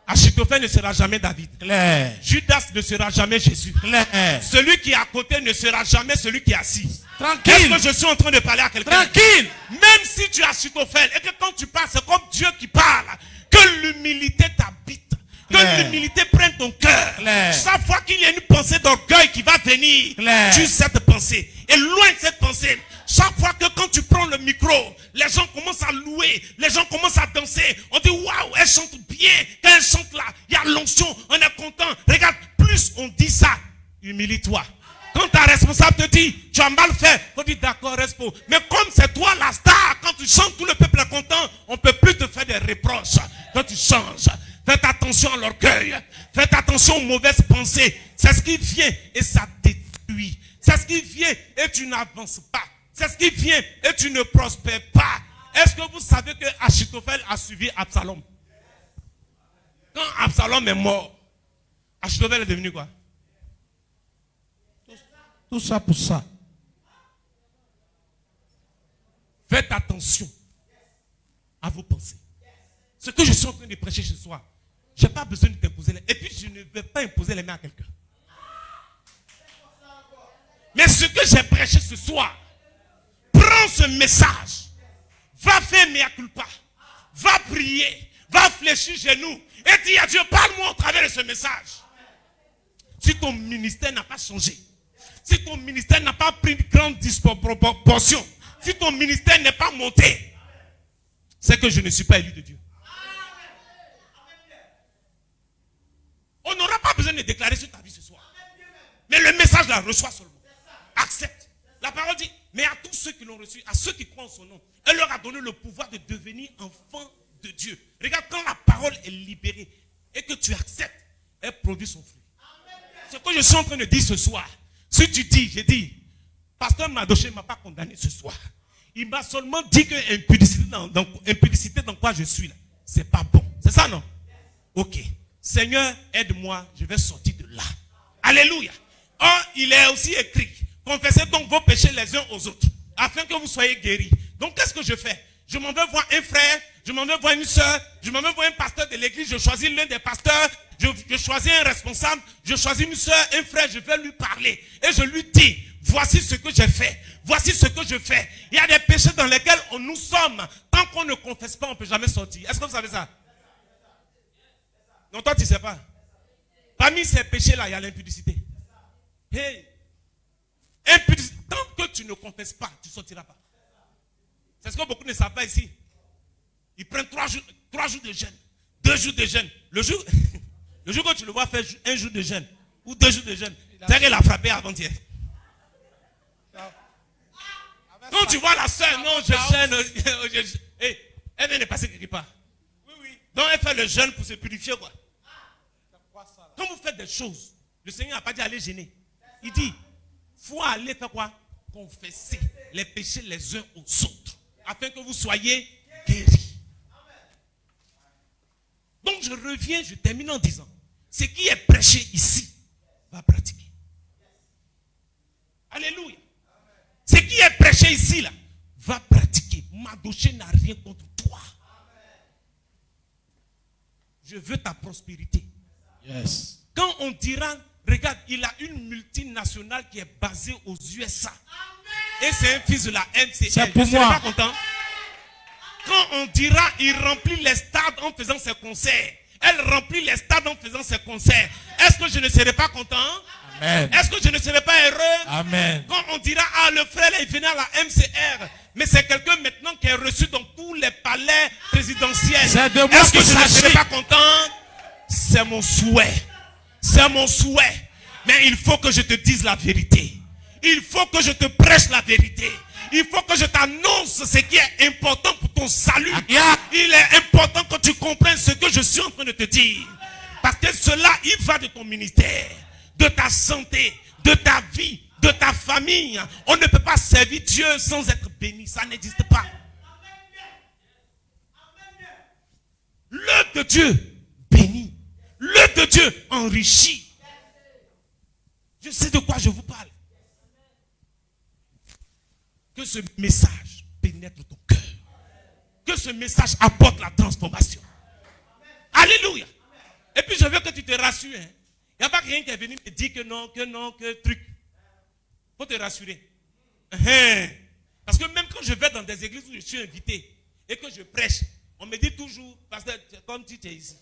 Achitophel ne sera jamais David. Claire. Judas ne sera jamais Jésus. Claire. Celui qui est à côté ne sera jamais celui qui est assis. Tranquille. Est-ce que je suis en train de parler à quelqu'un? Tranquille. Même si tu es Achitophel et que quand tu parles, c'est comme Dieu qui parle. Que l'humilité t'habite. Que l'humilité prenne ton cœur. Chaque fois qu'il y a une pensée d'orgueil qui va venir, tu sais cette pensée. Et loin de cette pensée, chaque fois que quand tu prends le micro, les gens commencent à louer, les gens commencent à danser. On dit waouh, elle chante bien. Quand elle chante là, il y a l'onction, on est content. Regarde, plus on dit ça, humilie-toi. Quand ta responsable te dit, tu as mal fait, il faut dire d'accord, respo. Mais comme c'est toi la star, quand tu chantes, tout le peuple est content, on ne peut plus te faire des reproches. Quand tu changes, faites attention à l'orgueil, faites attention aux mauvaises pensées. C'est ce qui vient et ça détruit. C'est ce qui vient et tu n'avances pas. C'est ce qui vient et tu ne prospères pas. Est-ce que vous savez que Achitophel a suivi Absalom? Quand Absalom est mort, Achitophel est devenu quoi? Tout ça pour ça. Faites attention à vos pensées. Ce que je suis en train de prêcher ce soir, je n'ai pas besoin de t'imposer les mains. Et puis je ne vais pas imposer les mains à quelqu'un. Mais ce que j'ai prêché ce soir, Prends ce message. Va faire mea culpa. Va prier. Va fléchir genoux. Et dis à Dieu, parle-moi au travers de ce message. Si ton ministère n'a pas changé, si ton ministère n'a pas pris une grande disproportion, si ton ministère n'est pas monté, c'est que je ne suis pas élu de Dieu. On n'aura pas besoin de déclarer sur ta vie ce soir. Mais le message la reçoit seulement. Accepte. La parole dit, mais à tous ceux qui l'ont reçu, à ceux qui croient en son nom, elle leur a donné le pouvoir de devenir enfants de Dieu. Regarde, quand la parole est libérée et que tu acceptes, elle produit son fruit. Ce que je suis en train de dire ce soir, si tu dis, j'ai dit, pasteur Madoché ne m'a pas condamné ce soir. Il m'a seulement dit que impudicité dans quoi je suis là, c'est pas bon. C'est ça, non? Ok. Seigneur, aide-moi, je vais sortir de là. Alléluia. Or, il est aussi écrit, confessez donc vos péchés les uns aux autres, afin que vous soyez guéris. Donc, qu'est-ce que je fais? Je m'en vais voir un frère, je m'en vais voir une soeur, je m'en vais voir un pasteur de l'église, je choisis l'un des pasteurs, je choisis un responsable, je choisis une soeur, un frère, je vais lui parler. Et je lui dis, voici ce que j'ai fait, voici ce que je fais. Il y a des péchés dans lesquels nous sommes. Tant qu'on ne confesse pas, on ne peut jamais sortir. Est-ce que vous savez ça? Non, toi tu ne sais pas. Parmi ces péchés-là, il y a l'impudicité. Hey, impudicité. Tant que tu ne confesses pas, tu ne sortiras pas. C'est ce que beaucoup ne savent pas ici. Ils prennent 3 jours de jeûne, 2 jours de jeûne. Le jour que tu le vois faire 1 jour de jeûne ou 2 jours de jeûne, c'est qu'elle a frappé avant-hier. Quand tu vois la soeur, non, je jeûne. Hey, elle vient de passer quelque part. Donc elle fait le jeûne pour se purifier, quoi. Quand vous faites des choses, le Seigneur n'a pas dit aller gêner. Il dit, il faut aller faire quoi? Confesser les péchés les uns aux autres, afin que vous soyez guéris. Donc je reviens, je termine en disant, ce qui est prêché ici, va pratiquer. Alléluia. Ce qui est prêché ici, là, va pratiquer. Madoché n'a rien contre toi. Je veux ta prospérité. Yes. Quand on dira, regarde, il a une multinationale qui est basée aux USA. Et c'est un fils de la MCR. C'est pour je ne moi. serai pas content. Quand on dira, il remplit les stades en faisant ses concerts. Elle remplit les stades en faisant ses concerts. Est-ce que je ne serai pas content? Amen. Est-ce que je ne serai pas heureux? Amen. Quand on dira, ah, le frère, là, il venait à la MCR. Mais c'est quelqu'un maintenant qui est reçu dans tous les palais présidentiels. C'est de moi Est-ce que qu'il je ne serai s'agit. pas content? C'est mon souhait. C'est mon souhait. Mais il faut que je te dise la vérité. Il faut que je te prêche la vérité. Il faut que je t'annonce ce qui est important pour ton salut. Il est important que tu comprennes ce que je suis en train de te dire. Parce que cela, il va de ton ministère, de ta santé, de ta vie, de ta famille. On ne peut pas servir Dieu sans être béni. Ça n'existe pas. L'œuvre de Dieu bénit. L'œuvre de Dieu enrichit. Je sais de quoi je vous parle. Que ce message pénètre ton cœur. Que ce message apporte la transformation. Alléluia. Et puis je veux que tu te rassures. Il n'y a pas quelqu'un qui est venu te dire que truc. Il faut te rassurer. Parce que même quand je vais dans des églises où je suis invité et que je prêche, on me dit toujours, pasteur, comme tu es ici.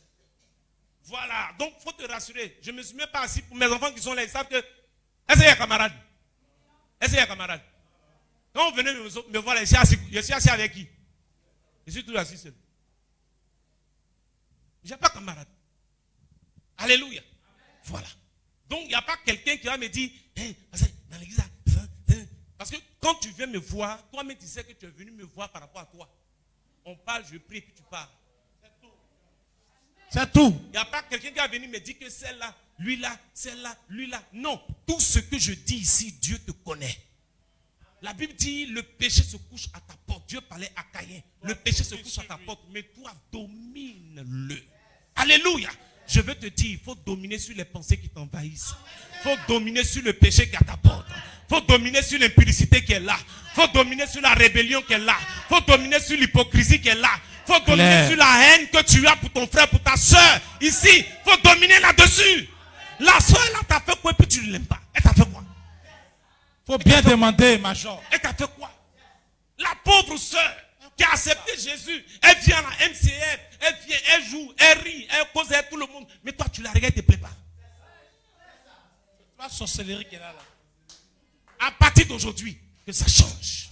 Voilà. Donc il faut te rassurer. Je ne me suis même pas assis pour mes enfants qui sont là. Ils savent que. Est-ce qu'il y a camarade? Est-ce qu'il y a camarade? Quand vous venez me voir, je suis assis avec qui? Je suis toujours assis seul. Je n'ai pas de camarade. Alléluia. Voilà. Donc il n'y a pas quelqu'un qui va me dire, hey, dans l'église, parce que quand tu viens me voir, toi-même tu sais que tu es venu me voir par rapport à toi. On parle, je prie, puis tu parles. C'est tout. Il n'y a pas quelqu'un qui va venir me dire que celle-là, lui-là, celle-là, lui-là. Non. Tout ce que je dis ici, Dieu te connaît. La Bible dit, le péché se couche à ta porte. Dieu parlait à Caïn. Le péché se couche à ta porte, mais toi, domine-le. Alléluia. Je veux te dire, il faut dominer sur les pensées qui t'envahissent. Il faut dominer sur le péché qui est à ta porte. Il faut dominer sur l'impudicité qui est là. Il faut dominer sur la rébellion qui est là. Il faut dominer sur l'hypocrisie qui est là. Il faut dominer sur la haine que tu as pour ton frère, pour ta soeur. Ici, il faut dominer là-dessus. La soeur, là, t'a fait quoi et puis tu ne l'aimes pas. Elle t'a fait quoi? Il faut bien demander, major. Elle t'a fait quoi? La pauvre sœur qui a accepté Jésus, elle vient à la MCF, elle vient, elle joue, elle rit, elle cause avec tout le monde. Mais toi, tu la regardes et te prépares. La sorcellerie qu'elle a là. À partir d'aujourd'hui, que ça change.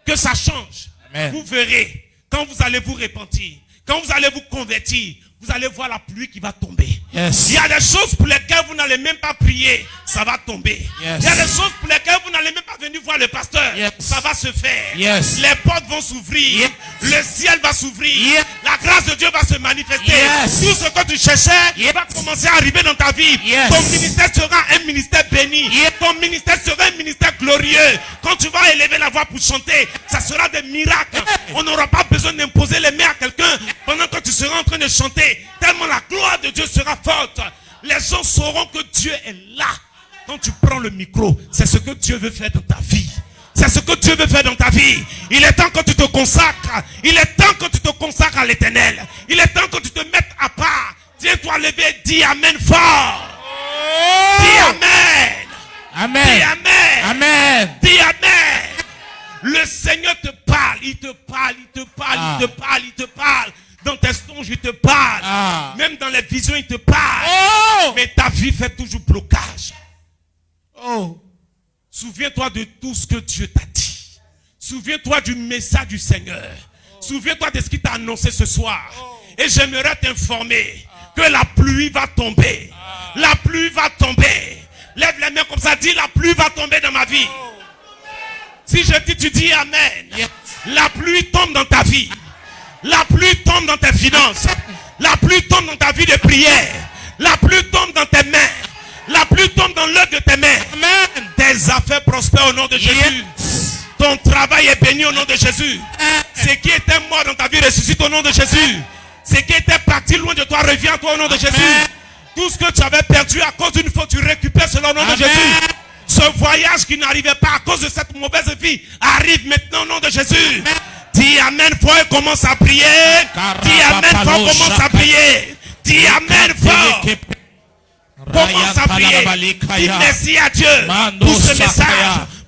Que ça change. Amen. Vous verrez, quand vous allez vous repentir, quand vous allez vous convertir, vous allez voir la pluie qui va tomber. Yes. Il y a des choses pour lesquelles vous n'allez même pas prier, ça va tomber. Yes. Il y a des choses pour lesquelles vous n'allez même pas venir voir le pasteur, Yes. ça va se faire. Yes. Les portes vont s'ouvrir, Yes. le ciel va s'ouvrir, Yes. la grâce de Dieu va se manifester. Yes. Tout ce que tu cherchais Yes. va commencer à arriver dans ta vie. Yes. Ton ministère sera un ministère béni. Yes. Ton ministère sera un ministère glorieux. Quand tu vas élever la voix pour chanter, ça sera des miracles. On n'aura pas besoin d'imposer les mains à quelqu'un pendant que tu seras en train de chanter. Tellement la gloire de Dieu sera forte. Les gens sauront que Dieu est là. Quand tu prends le micro, c'est ce que Dieu veut faire dans ta vie. C'est ce que Dieu veut faire dans ta vie. Il est temps que tu te consacres. Il est temps que tu te consacres à l'Éternel. Il est temps que tu te mettes à part. Tiens-toi levé, dis Amen fort. Dis Amen. Amen. Dis Amen. Amen. Dis Amen. Le Seigneur te parle. Il te parle, il te parle, Ah. il te parle, il te parle. Dans tes songes, il te parle. Ah. Même dans les visions, il te parle. Oh. Mais ta vie fait toujours blocage. Oh. Souviens-toi de tout ce que Dieu t'a dit. Souviens-toi du message du Seigneur. Souviens-toi de ce qu'il t'a annoncé ce soir. Et j'aimerais t'informer que la pluie va tomber. La pluie va tomber. Lève les mains comme ça, dis la pluie va tomber dans ma vie. Si je dis, tu dis Amen. Yes. La pluie tombe dans ta vie. La pluie tombe dans tes finances. La pluie tombe dans ta vie de prière. La pluie tombe dans tes mains. La pluie tombe dans l'œuvre de tes mains. Amen. Tes affaires prospèrent au nom de Jésus. Yes. Ton travail est béni au nom de Jésus. Ce qui était mort dans ta vie ressuscite au nom de Jésus. Ce qui était parti loin de toi revient à toi au nom de Jésus. Tout ce que tu avais perdu à cause d'une faute, tu récupères cela au nom de Amen. Jésus. Ce voyage qui n'arrivait pas à cause de cette mauvaise vie arrive maintenant au nom de Jésus. Dis Amen fort et commence à prier. Dis Amen fort, commence à prier. Dis Amen fort. Commence à prier. Dis merci à Dieu pour ce message,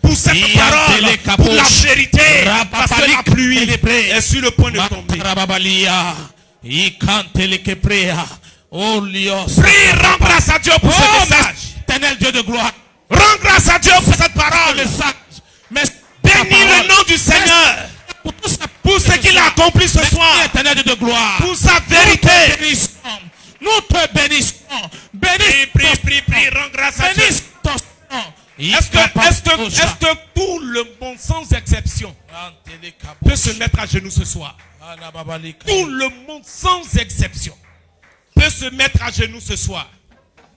pour cette parole, pour la vérité. Parce que la pluie est sur le point de tomber. Prie, rends grâce à Dieu pour ce message. Éternel Dieu de gloire. Rends grâce à Dieu pour cette parole. Bénis le nom du Seigneur pour ce qu'il a accompli ce soir. Éternel Dieu de gloire. Pour sa vérité. Nous te bénissons. Bénis. Prie, rends grâce à Dieu. Bénis ton nom. Est-ce que tout le monde, sans exception, peut se mettre à genoux ce soir? Tout le monde, sans exception, peut se mettre à genoux ce soir.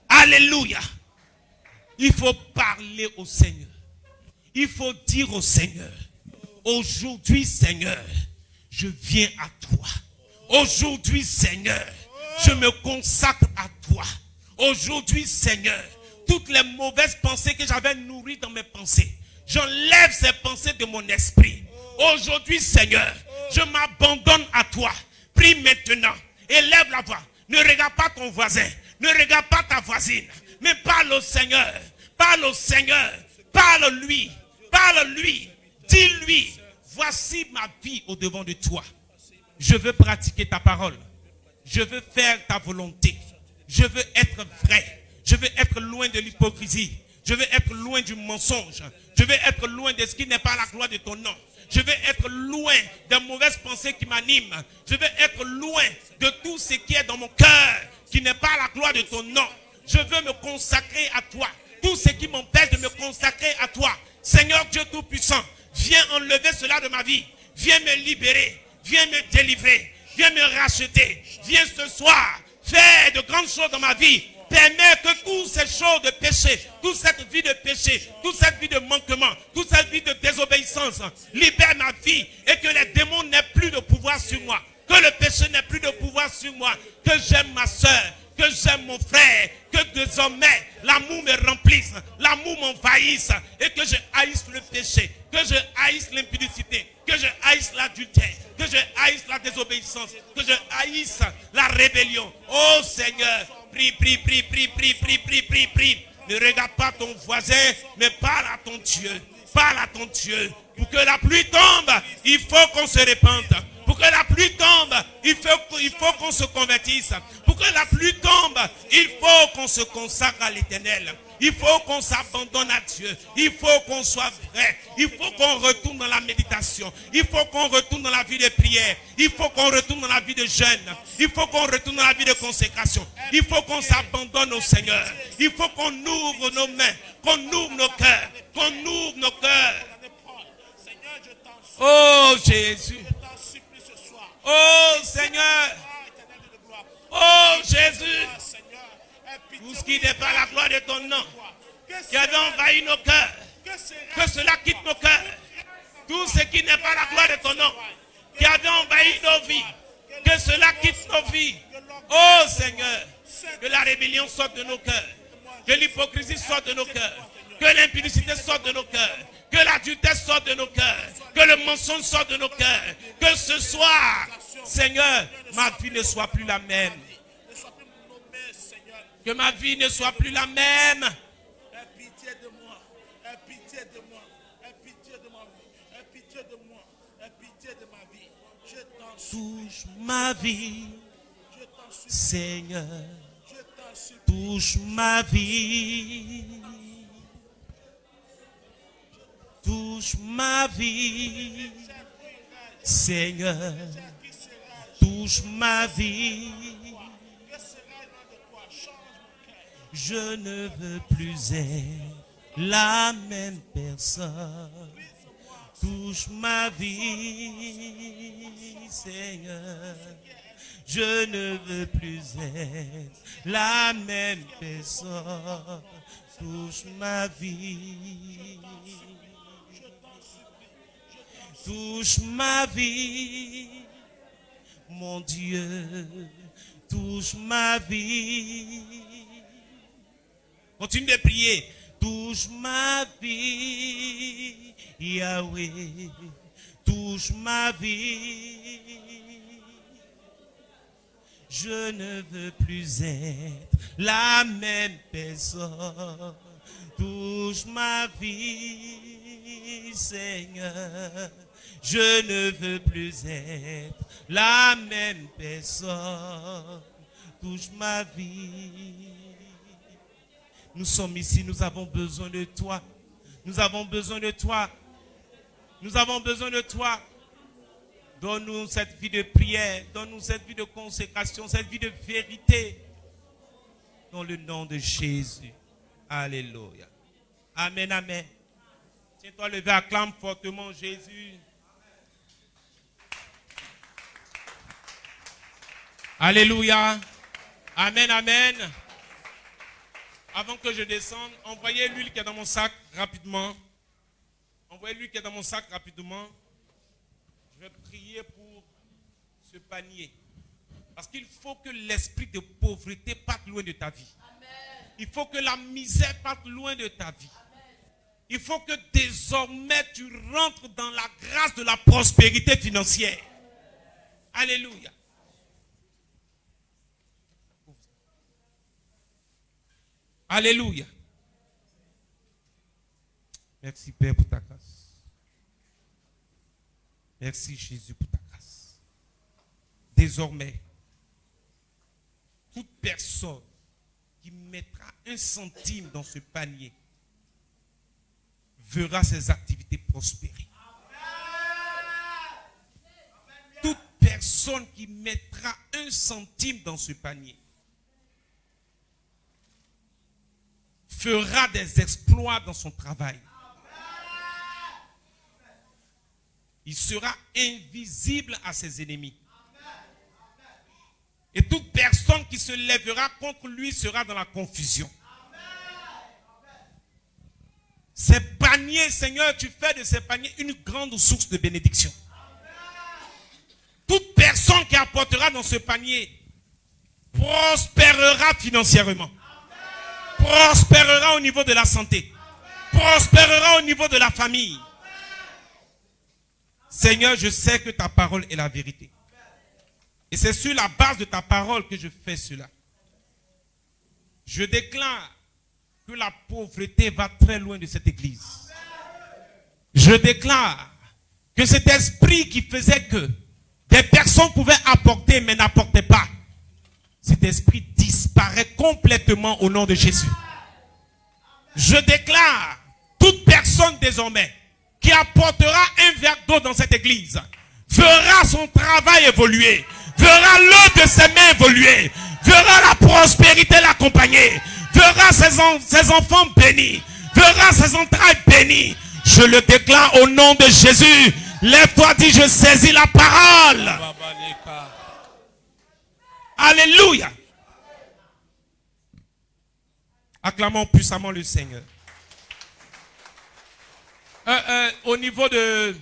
Alléluia. Il faut parler au Seigneur. Il faut dire au Seigneur, aujourd'hui Seigneur, je viens à toi. Aujourd'hui Seigneur, je me consacre à toi. Aujourd'hui Seigneur, toutes les mauvaises pensées que j'avais nourries dans mes pensées, j'enlève ces pensées de mon esprit. Aujourd'hui Seigneur, je m'abandonne à toi. Prie maintenant, élève la voix. Ne regarde pas ton voisin, ne regarde pas ta voisine, mais parle au Seigneur. Parle au Seigneur. Parle-lui. Parle-lui. Dis-lui. Voici ma vie au devant de toi. Je veux pratiquer ta parole. Je veux faire ta volonté. Je veux être vrai. Je veux être loin de l'hypocrisie. Je veux être loin du mensonge. Je veux être loin de ce qui n'est pas la gloire de ton nom. Je veux être loin des mauvaises pensées qui m'animent. Je veux être loin de tout ce qui est dans mon cœur, qui n'est pas la gloire de ton nom. Je veux me consacrer à toi. Tout ce qui m'empêche de me consacrer à toi. Seigneur Dieu Tout-Puissant, viens enlever cela de ma vie. Viens me libérer. Viens me délivrer. Viens me racheter. Viens ce soir faire de grandes choses dans ma vie. Permets que toutes ces choses de péché, toute cette vie de péché, toute cette vie de manquement, toute cette vie de désobéissance, libère ma vie et que les démons n'aient plus de pouvoir sur moi. Que le péché n'ait plus de pouvoir sur moi. Que j'aime ma soeur, que j'aime mon frère, que désormais l'amour me remplisse, l'amour m'envahisse et que je haïsse le péché, que je haïsse l'impudicité, que je haïsse l'adultère, que je haïsse la désobéissance, que je haïsse la rébellion. Oh Seigneur, prie, prie, prie, prie, prie, prie, prie, prie, prie. Ne regarde pas ton voisin, mais parle à ton Dieu. Parle à ton Dieu. Pour que la pluie tombe, il faut qu'on se répande. Pour que la pluie tombe, il faut qu'on se convertisse. Pour que la pluie tombe, il faut qu'on se consacre à l'Éternel. Il faut qu'on s'abandonne à Dieu. Il faut qu'on soit vrai. Il faut qu'on retourne dans la méditation. Il faut qu'on retourne dans la vie de prière. Il faut qu'on retourne dans la vie de jeûne. Il faut qu'on retourne dans la vie de consécration. Il faut qu'on s'abandonne au Seigneur. Il faut qu'on ouvre nos mains, qu'on ouvre nos cœurs, qu'on ouvre nos cœurs. Oh Jésus. Oh Seigneur. Oh Jésus. Tout ce qui n'est pas la gloire de ton nom, qui avait envahi nos cœurs, que cela quitte nos cœurs. Tout ce qui n'est pas la gloire de ton nom, qui avait envahi nos vies, que cela quitte nos vies. Oh Seigneur, que la rébellion sorte de nos cœurs, que l'hypocrisie sorte de nos cœurs, que l'impudicité sorte de nos cœurs, que l'adultère sorte de nos cœurs, que le mensonge sorte de nos cœurs. Que ce soir, Seigneur, ma vie ne soit plus la même. Que ma vie ne soit plus la même. Aie pitié de moi. Aie pitié de moi. Aie pitié de ma vie. Aie pitié de moi. Aie pitié de ma vie. Je t'en supplie. Touche ma vie, Je t'en supplie. Seigneur. Je t'en supplie. Touche ma vie. Touche ma vie, Seigneur. Touche ma vie. Je ne veux plus être la même personne. Touche ma vie, Seigneur. Je ne veux plus être la même personne. Touche ma vie. Touche ma vie. Mon Dieu, touche ma vie. Continue de prier. Touche ma vie, Yahweh. Touche ma vie. Je ne veux plus être la même personne. Touche ma vie, Seigneur. Je ne veux plus être la même personne. Touche ma vie. Nous sommes ici, nous avons besoin de toi. Nous avons besoin de toi. Nous avons besoin de toi. Donne-nous cette vie de prière. Donne-nous cette vie de consécration, cette vie de vérité. Dans le nom de Jésus. Alléluia. Amen, amen. Tiens-toi levé, acclame fortement Jésus. Alléluia. Amen, amen. Avant que je descende, envoyez l'huile qui est dans mon sac rapidement. Envoyez l'huile qui est dans mon sac rapidement. Je vais prier pour ce panier. Parce qu'il faut que l'esprit de pauvreté parte loin de ta vie. Amen. Il faut que la misère parte loin de ta vie. Amen. Il faut que désormais tu rentres dans la grâce de la prospérité financière. Alléluia. Alléluia. Merci Père pour ta grâce. Merci Jésus pour ta grâce. Désormais, toute personne qui mettra 1 centime dans ce panier verra ses activités prospérer. Toute personne qui mettra 1 centime dans ce panier fera des exploits dans son travail. Il sera invisible à ses ennemis. Et toute personne qui se lèvera contre lui sera dans la confusion. Ces paniers, Seigneur, tu fais de ces paniers une grande source de bénédiction. Toute personne qui apportera dans ce panier prospérera financièrement. Prospérera au niveau de la santé. Prospérera au niveau de la famille. Seigneur, je sais que ta parole est la vérité. Et c'est sur la base de ta parole que je fais cela. Je déclare que la pauvreté va très loin de cette église. Je déclare que cet esprit qui faisait que des personnes pouvaient apporter mais n'apportaient pas, cet esprit disparaît complètement au nom de Jésus. Je déclare toute personne désormais qui apportera un verre d'eau dans cette église verra son travail évoluer, verra l'œuvre de ses mains évoluer, verra la prospérité l'accompagner, verra ses enfants bénis, verra ses entrailles bénies. Je le déclare au nom de Jésus. Lève-toi, dis, je saisis la parole. Alléluia. Acclamons puissamment le Seigneur. Au niveau de,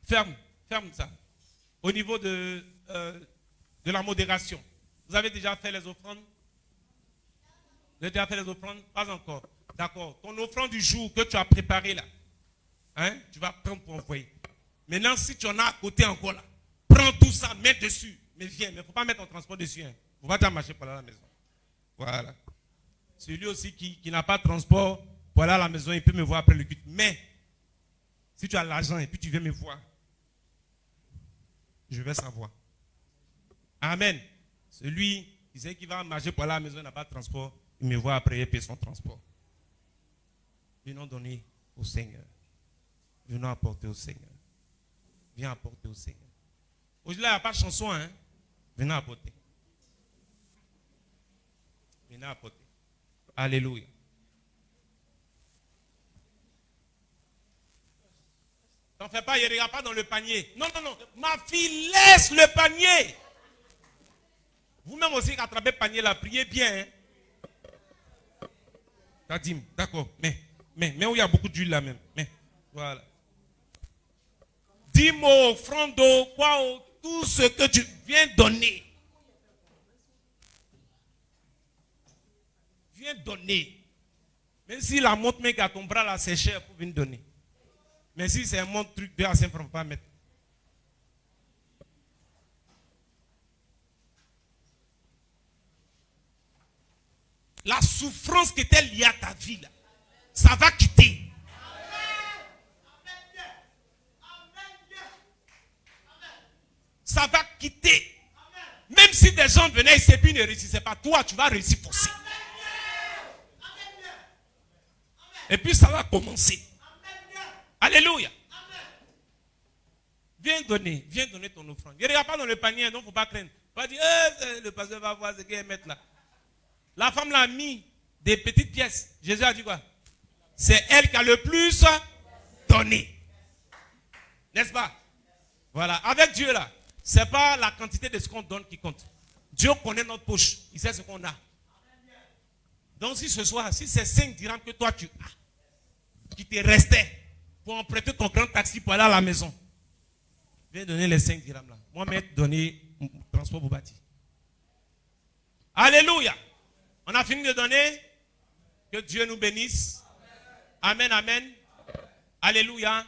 ferme ça. Au niveau de la modération. Vous avez déjà fait les offrandes? Vous avez déjà fait les offrandes? Pas encore. D'accord. Ton offrande du jour que tu as préparé là, hein, tu vas prendre pour envoyer. Maintenant, si tu en as à côté encore là, prends tout ça, mets dessus. Mais viens, mais il ne faut pas mettre ton transport dessus. Hein. On va déjà marcher pour aller à la maison. Voilà. Celui aussi qui n'a pas de transport pour aller à la maison, il peut me voir après le culte. Mais, si tu as l'argent et puis tu viens me voir, je vais savoir. Amen. Celui qui sait qu'il va marcher pour aller à la maison, il n'a pas de transport, il me voit après, il paye son transport. Venons donner au Seigneur. Venons apporter au Seigneur. Viens apporter au Seigneur. Aujourd'hui, il n'y a pas de chanson, hein? Venons apporter. Venons apporter. Alléluia. T'en fais pas, il ne regarde pas dans le panier. Non. Ma fille, laisse le panier. Vous-même aussi, qui attrapez le panier là, priez bien. Hein? T'as dit, d'accord, mais où il y a beaucoup d'huile là même. Mais, voilà. Dis-moi, offrande, quoi, tout ce que tu viens donner. Viens donner. Même si la montre mec à ton bras là, c'est cher pour venir donner. Mais si c'est un montre truc, 2 à 5 francs, pas mettre. La souffrance qui était liée à ta vie là, ça va quitter. Ça va quitter. Même si des gens venaient ici et puis ne réussissaient pas, toi tu vas réussir forcé. Et puis ça va commencer. Alléluia. Viens donner ton offrande. Ne regarde pas dans le panier, donc il ne faut pas craindre. Pas dire, le pasteur va voir ce qu'il va mettre là. La femme l'a mis des petites pièces. Jésus a dit quoi? C'est elle qui a le plus donné. N'est-ce pas? Voilà. Avec Dieu là, ce n'est pas la quantité de ce qu'on donne qui compte. Dieu connaît notre poche. Il sait ce qu'on a. Donc si ce soir, si c'est 5 dirhams que toi tu as, qui te restait pour emprunter ton grand taxi pour aller à la maison, viens donner les 5 dirhams là. Moi, je vais te donner mon transport pour bâtir. Alléluia. On a fini de donner. Que Dieu nous bénisse. Amen, amen. Alléluia.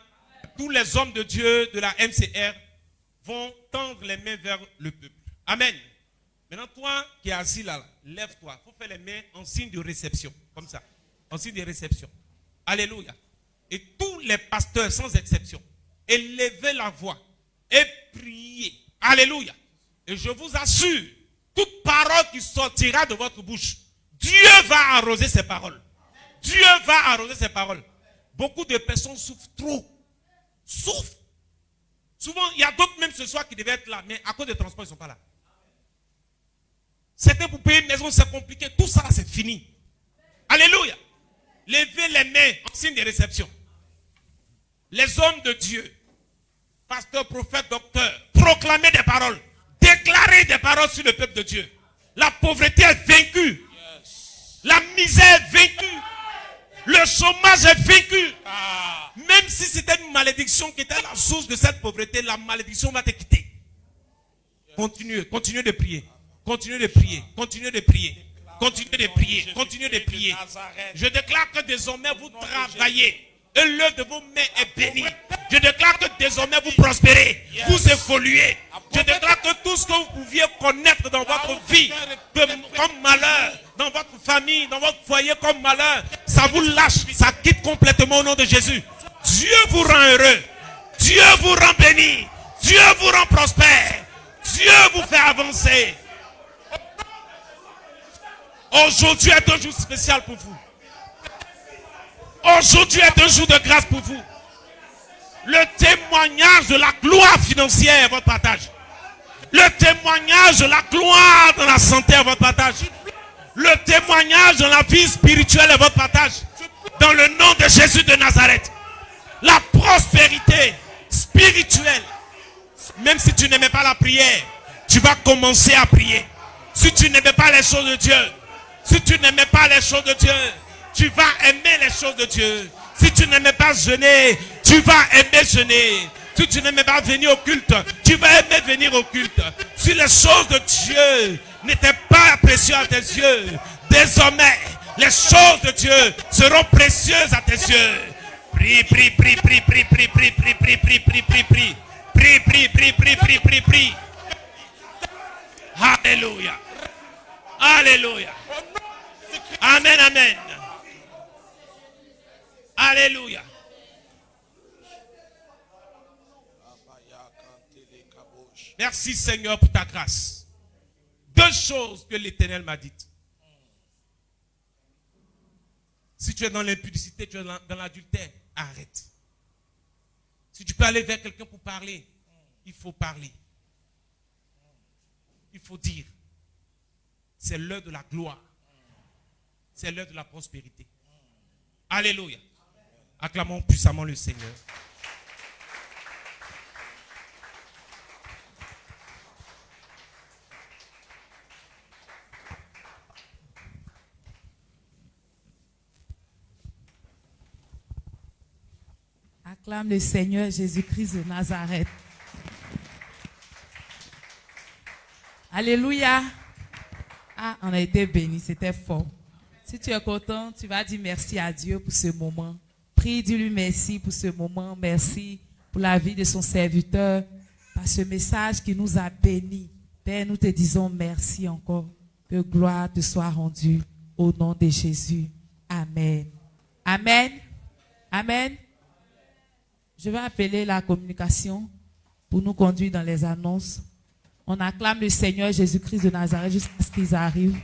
Tous les hommes de Dieu de la MCR vont tendre les mains vers le peuple. Amen. Maintenant, toi qui es assis là, lève-toi. Il faut faire les mains en signe de réception. Comme ça. En signe de réception. Alléluia. Et tous les pasteurs, sans exception, élevez la voix et priez. Alléluia. Et je vous assure, toute parole qui sortira de votre bouche, Dieu va arroser ces paroles. Dieu va arroser ces paroles. Beaucoup de personnes souffrent trop. Souffrent. Souvent, il y a d'autres même ce soir qui devaient être là, mais à cause des transports, ils ne sont pas là. Certains pour payer une maison, c'est compliqué. Tout ça, c'est fini. Alléluia. Levez les mains en signe de réception. Les hommes de Dieu, pasteurs, prophètes, docteurs, proclamez des paroles. Déclarez des paroles sur le peuple de Dieu. La pauvreté est vaincue. La misère est vaincue. Le chômage est vaincu. Même si c'était une malédiction qui était la source de cette pauvreté, la malédiction va te quitter. Continuez de prier. Continuez de prier. Continuez de prier. Continuez de prier. Continuez de prier. Je déclare que désormais vous travaillez. Et l'œuvre de vos mains est bénie. Je déclare que désormais vous prospérez. Vous évoluez. Je déclare que tout ce que vous pouviez connaître dans votre vie comme malheur, dans votre famille, dans votre foyer comme malheur, ça vous lâche, ça quitte complètement au nom de Jésus. Dieu vous rend heureux. Dieu vous rend béni. Dieu vous rend prospère. Dieu vous fait avancer. Aujourd'hui est un jour spécial pour vous. Aujourd'hui est un jour de grâce pour vous. Le témoignage de la gloire financière est votre partage. Le témoignage de la gloire dans la santé est votre partage. Le témoignage dans la vie spirituelle est votre partage. Dans le nom de Jésus de Nazareth. La prospérité spirituelle. Même si tu n'aimais pas la prière, tu vas commencer à prier. Si tu n'aimais pas les choses de Dieu, si tu n'aimais pas les choses de Dieu, tu vas aimer les choses de Dieu. Si tu n'aimais pas jeûner, tu vas aimer jeûner. Si tu n'aimais pas venir au culte, tu vas aimer venir au culte. Si les choses de Dieu n'étaient pas précieuses à tes yeux, désormais, les choses de Dieu seront précieuses à tes yeux. Prie, prie, prie, prie, prie, prie, prie, prie, prie, prie, prie, prie, prie. Prie, prie, prie, prie, prie, prie, prie. Alléluia. Alléluia. Amen, amen. Alléluia. Merci Seigneur pour ta grâce. Deux choses que l'Éternel m'a dites. Si tu es dans l'impudicité, tu es dans l'adultère, arrête. Si tu peux aller vers quelqu'un pour parler, il faut parler. Il faut dire. C'est l'heure de la gloire. C'est l'heure de la prospérité. Alléluia. Acclamons puissamment le Seigneur. Acclame le Seigneur Jésus-Christ de Nazareth. Alléluia. Ah, on a été bénis, c'était fort. Si tu es content, tu vas dire merci à Dieu pour ce moment. Prie, dis-lui merci pour ce moment. Merci pour la vie de son serviteur, par ce message qui nous a bénis. Père, nous te disons merci encore. Que gloire te soit rendue au nom de Jésus. Amen. Amen. Amen. Je vais appeler la communication pour nous conduire dans les annonces. On acclame le Seigneur Jésus-Christ de Nazareth jusqu'à ce qu'ils arrivent.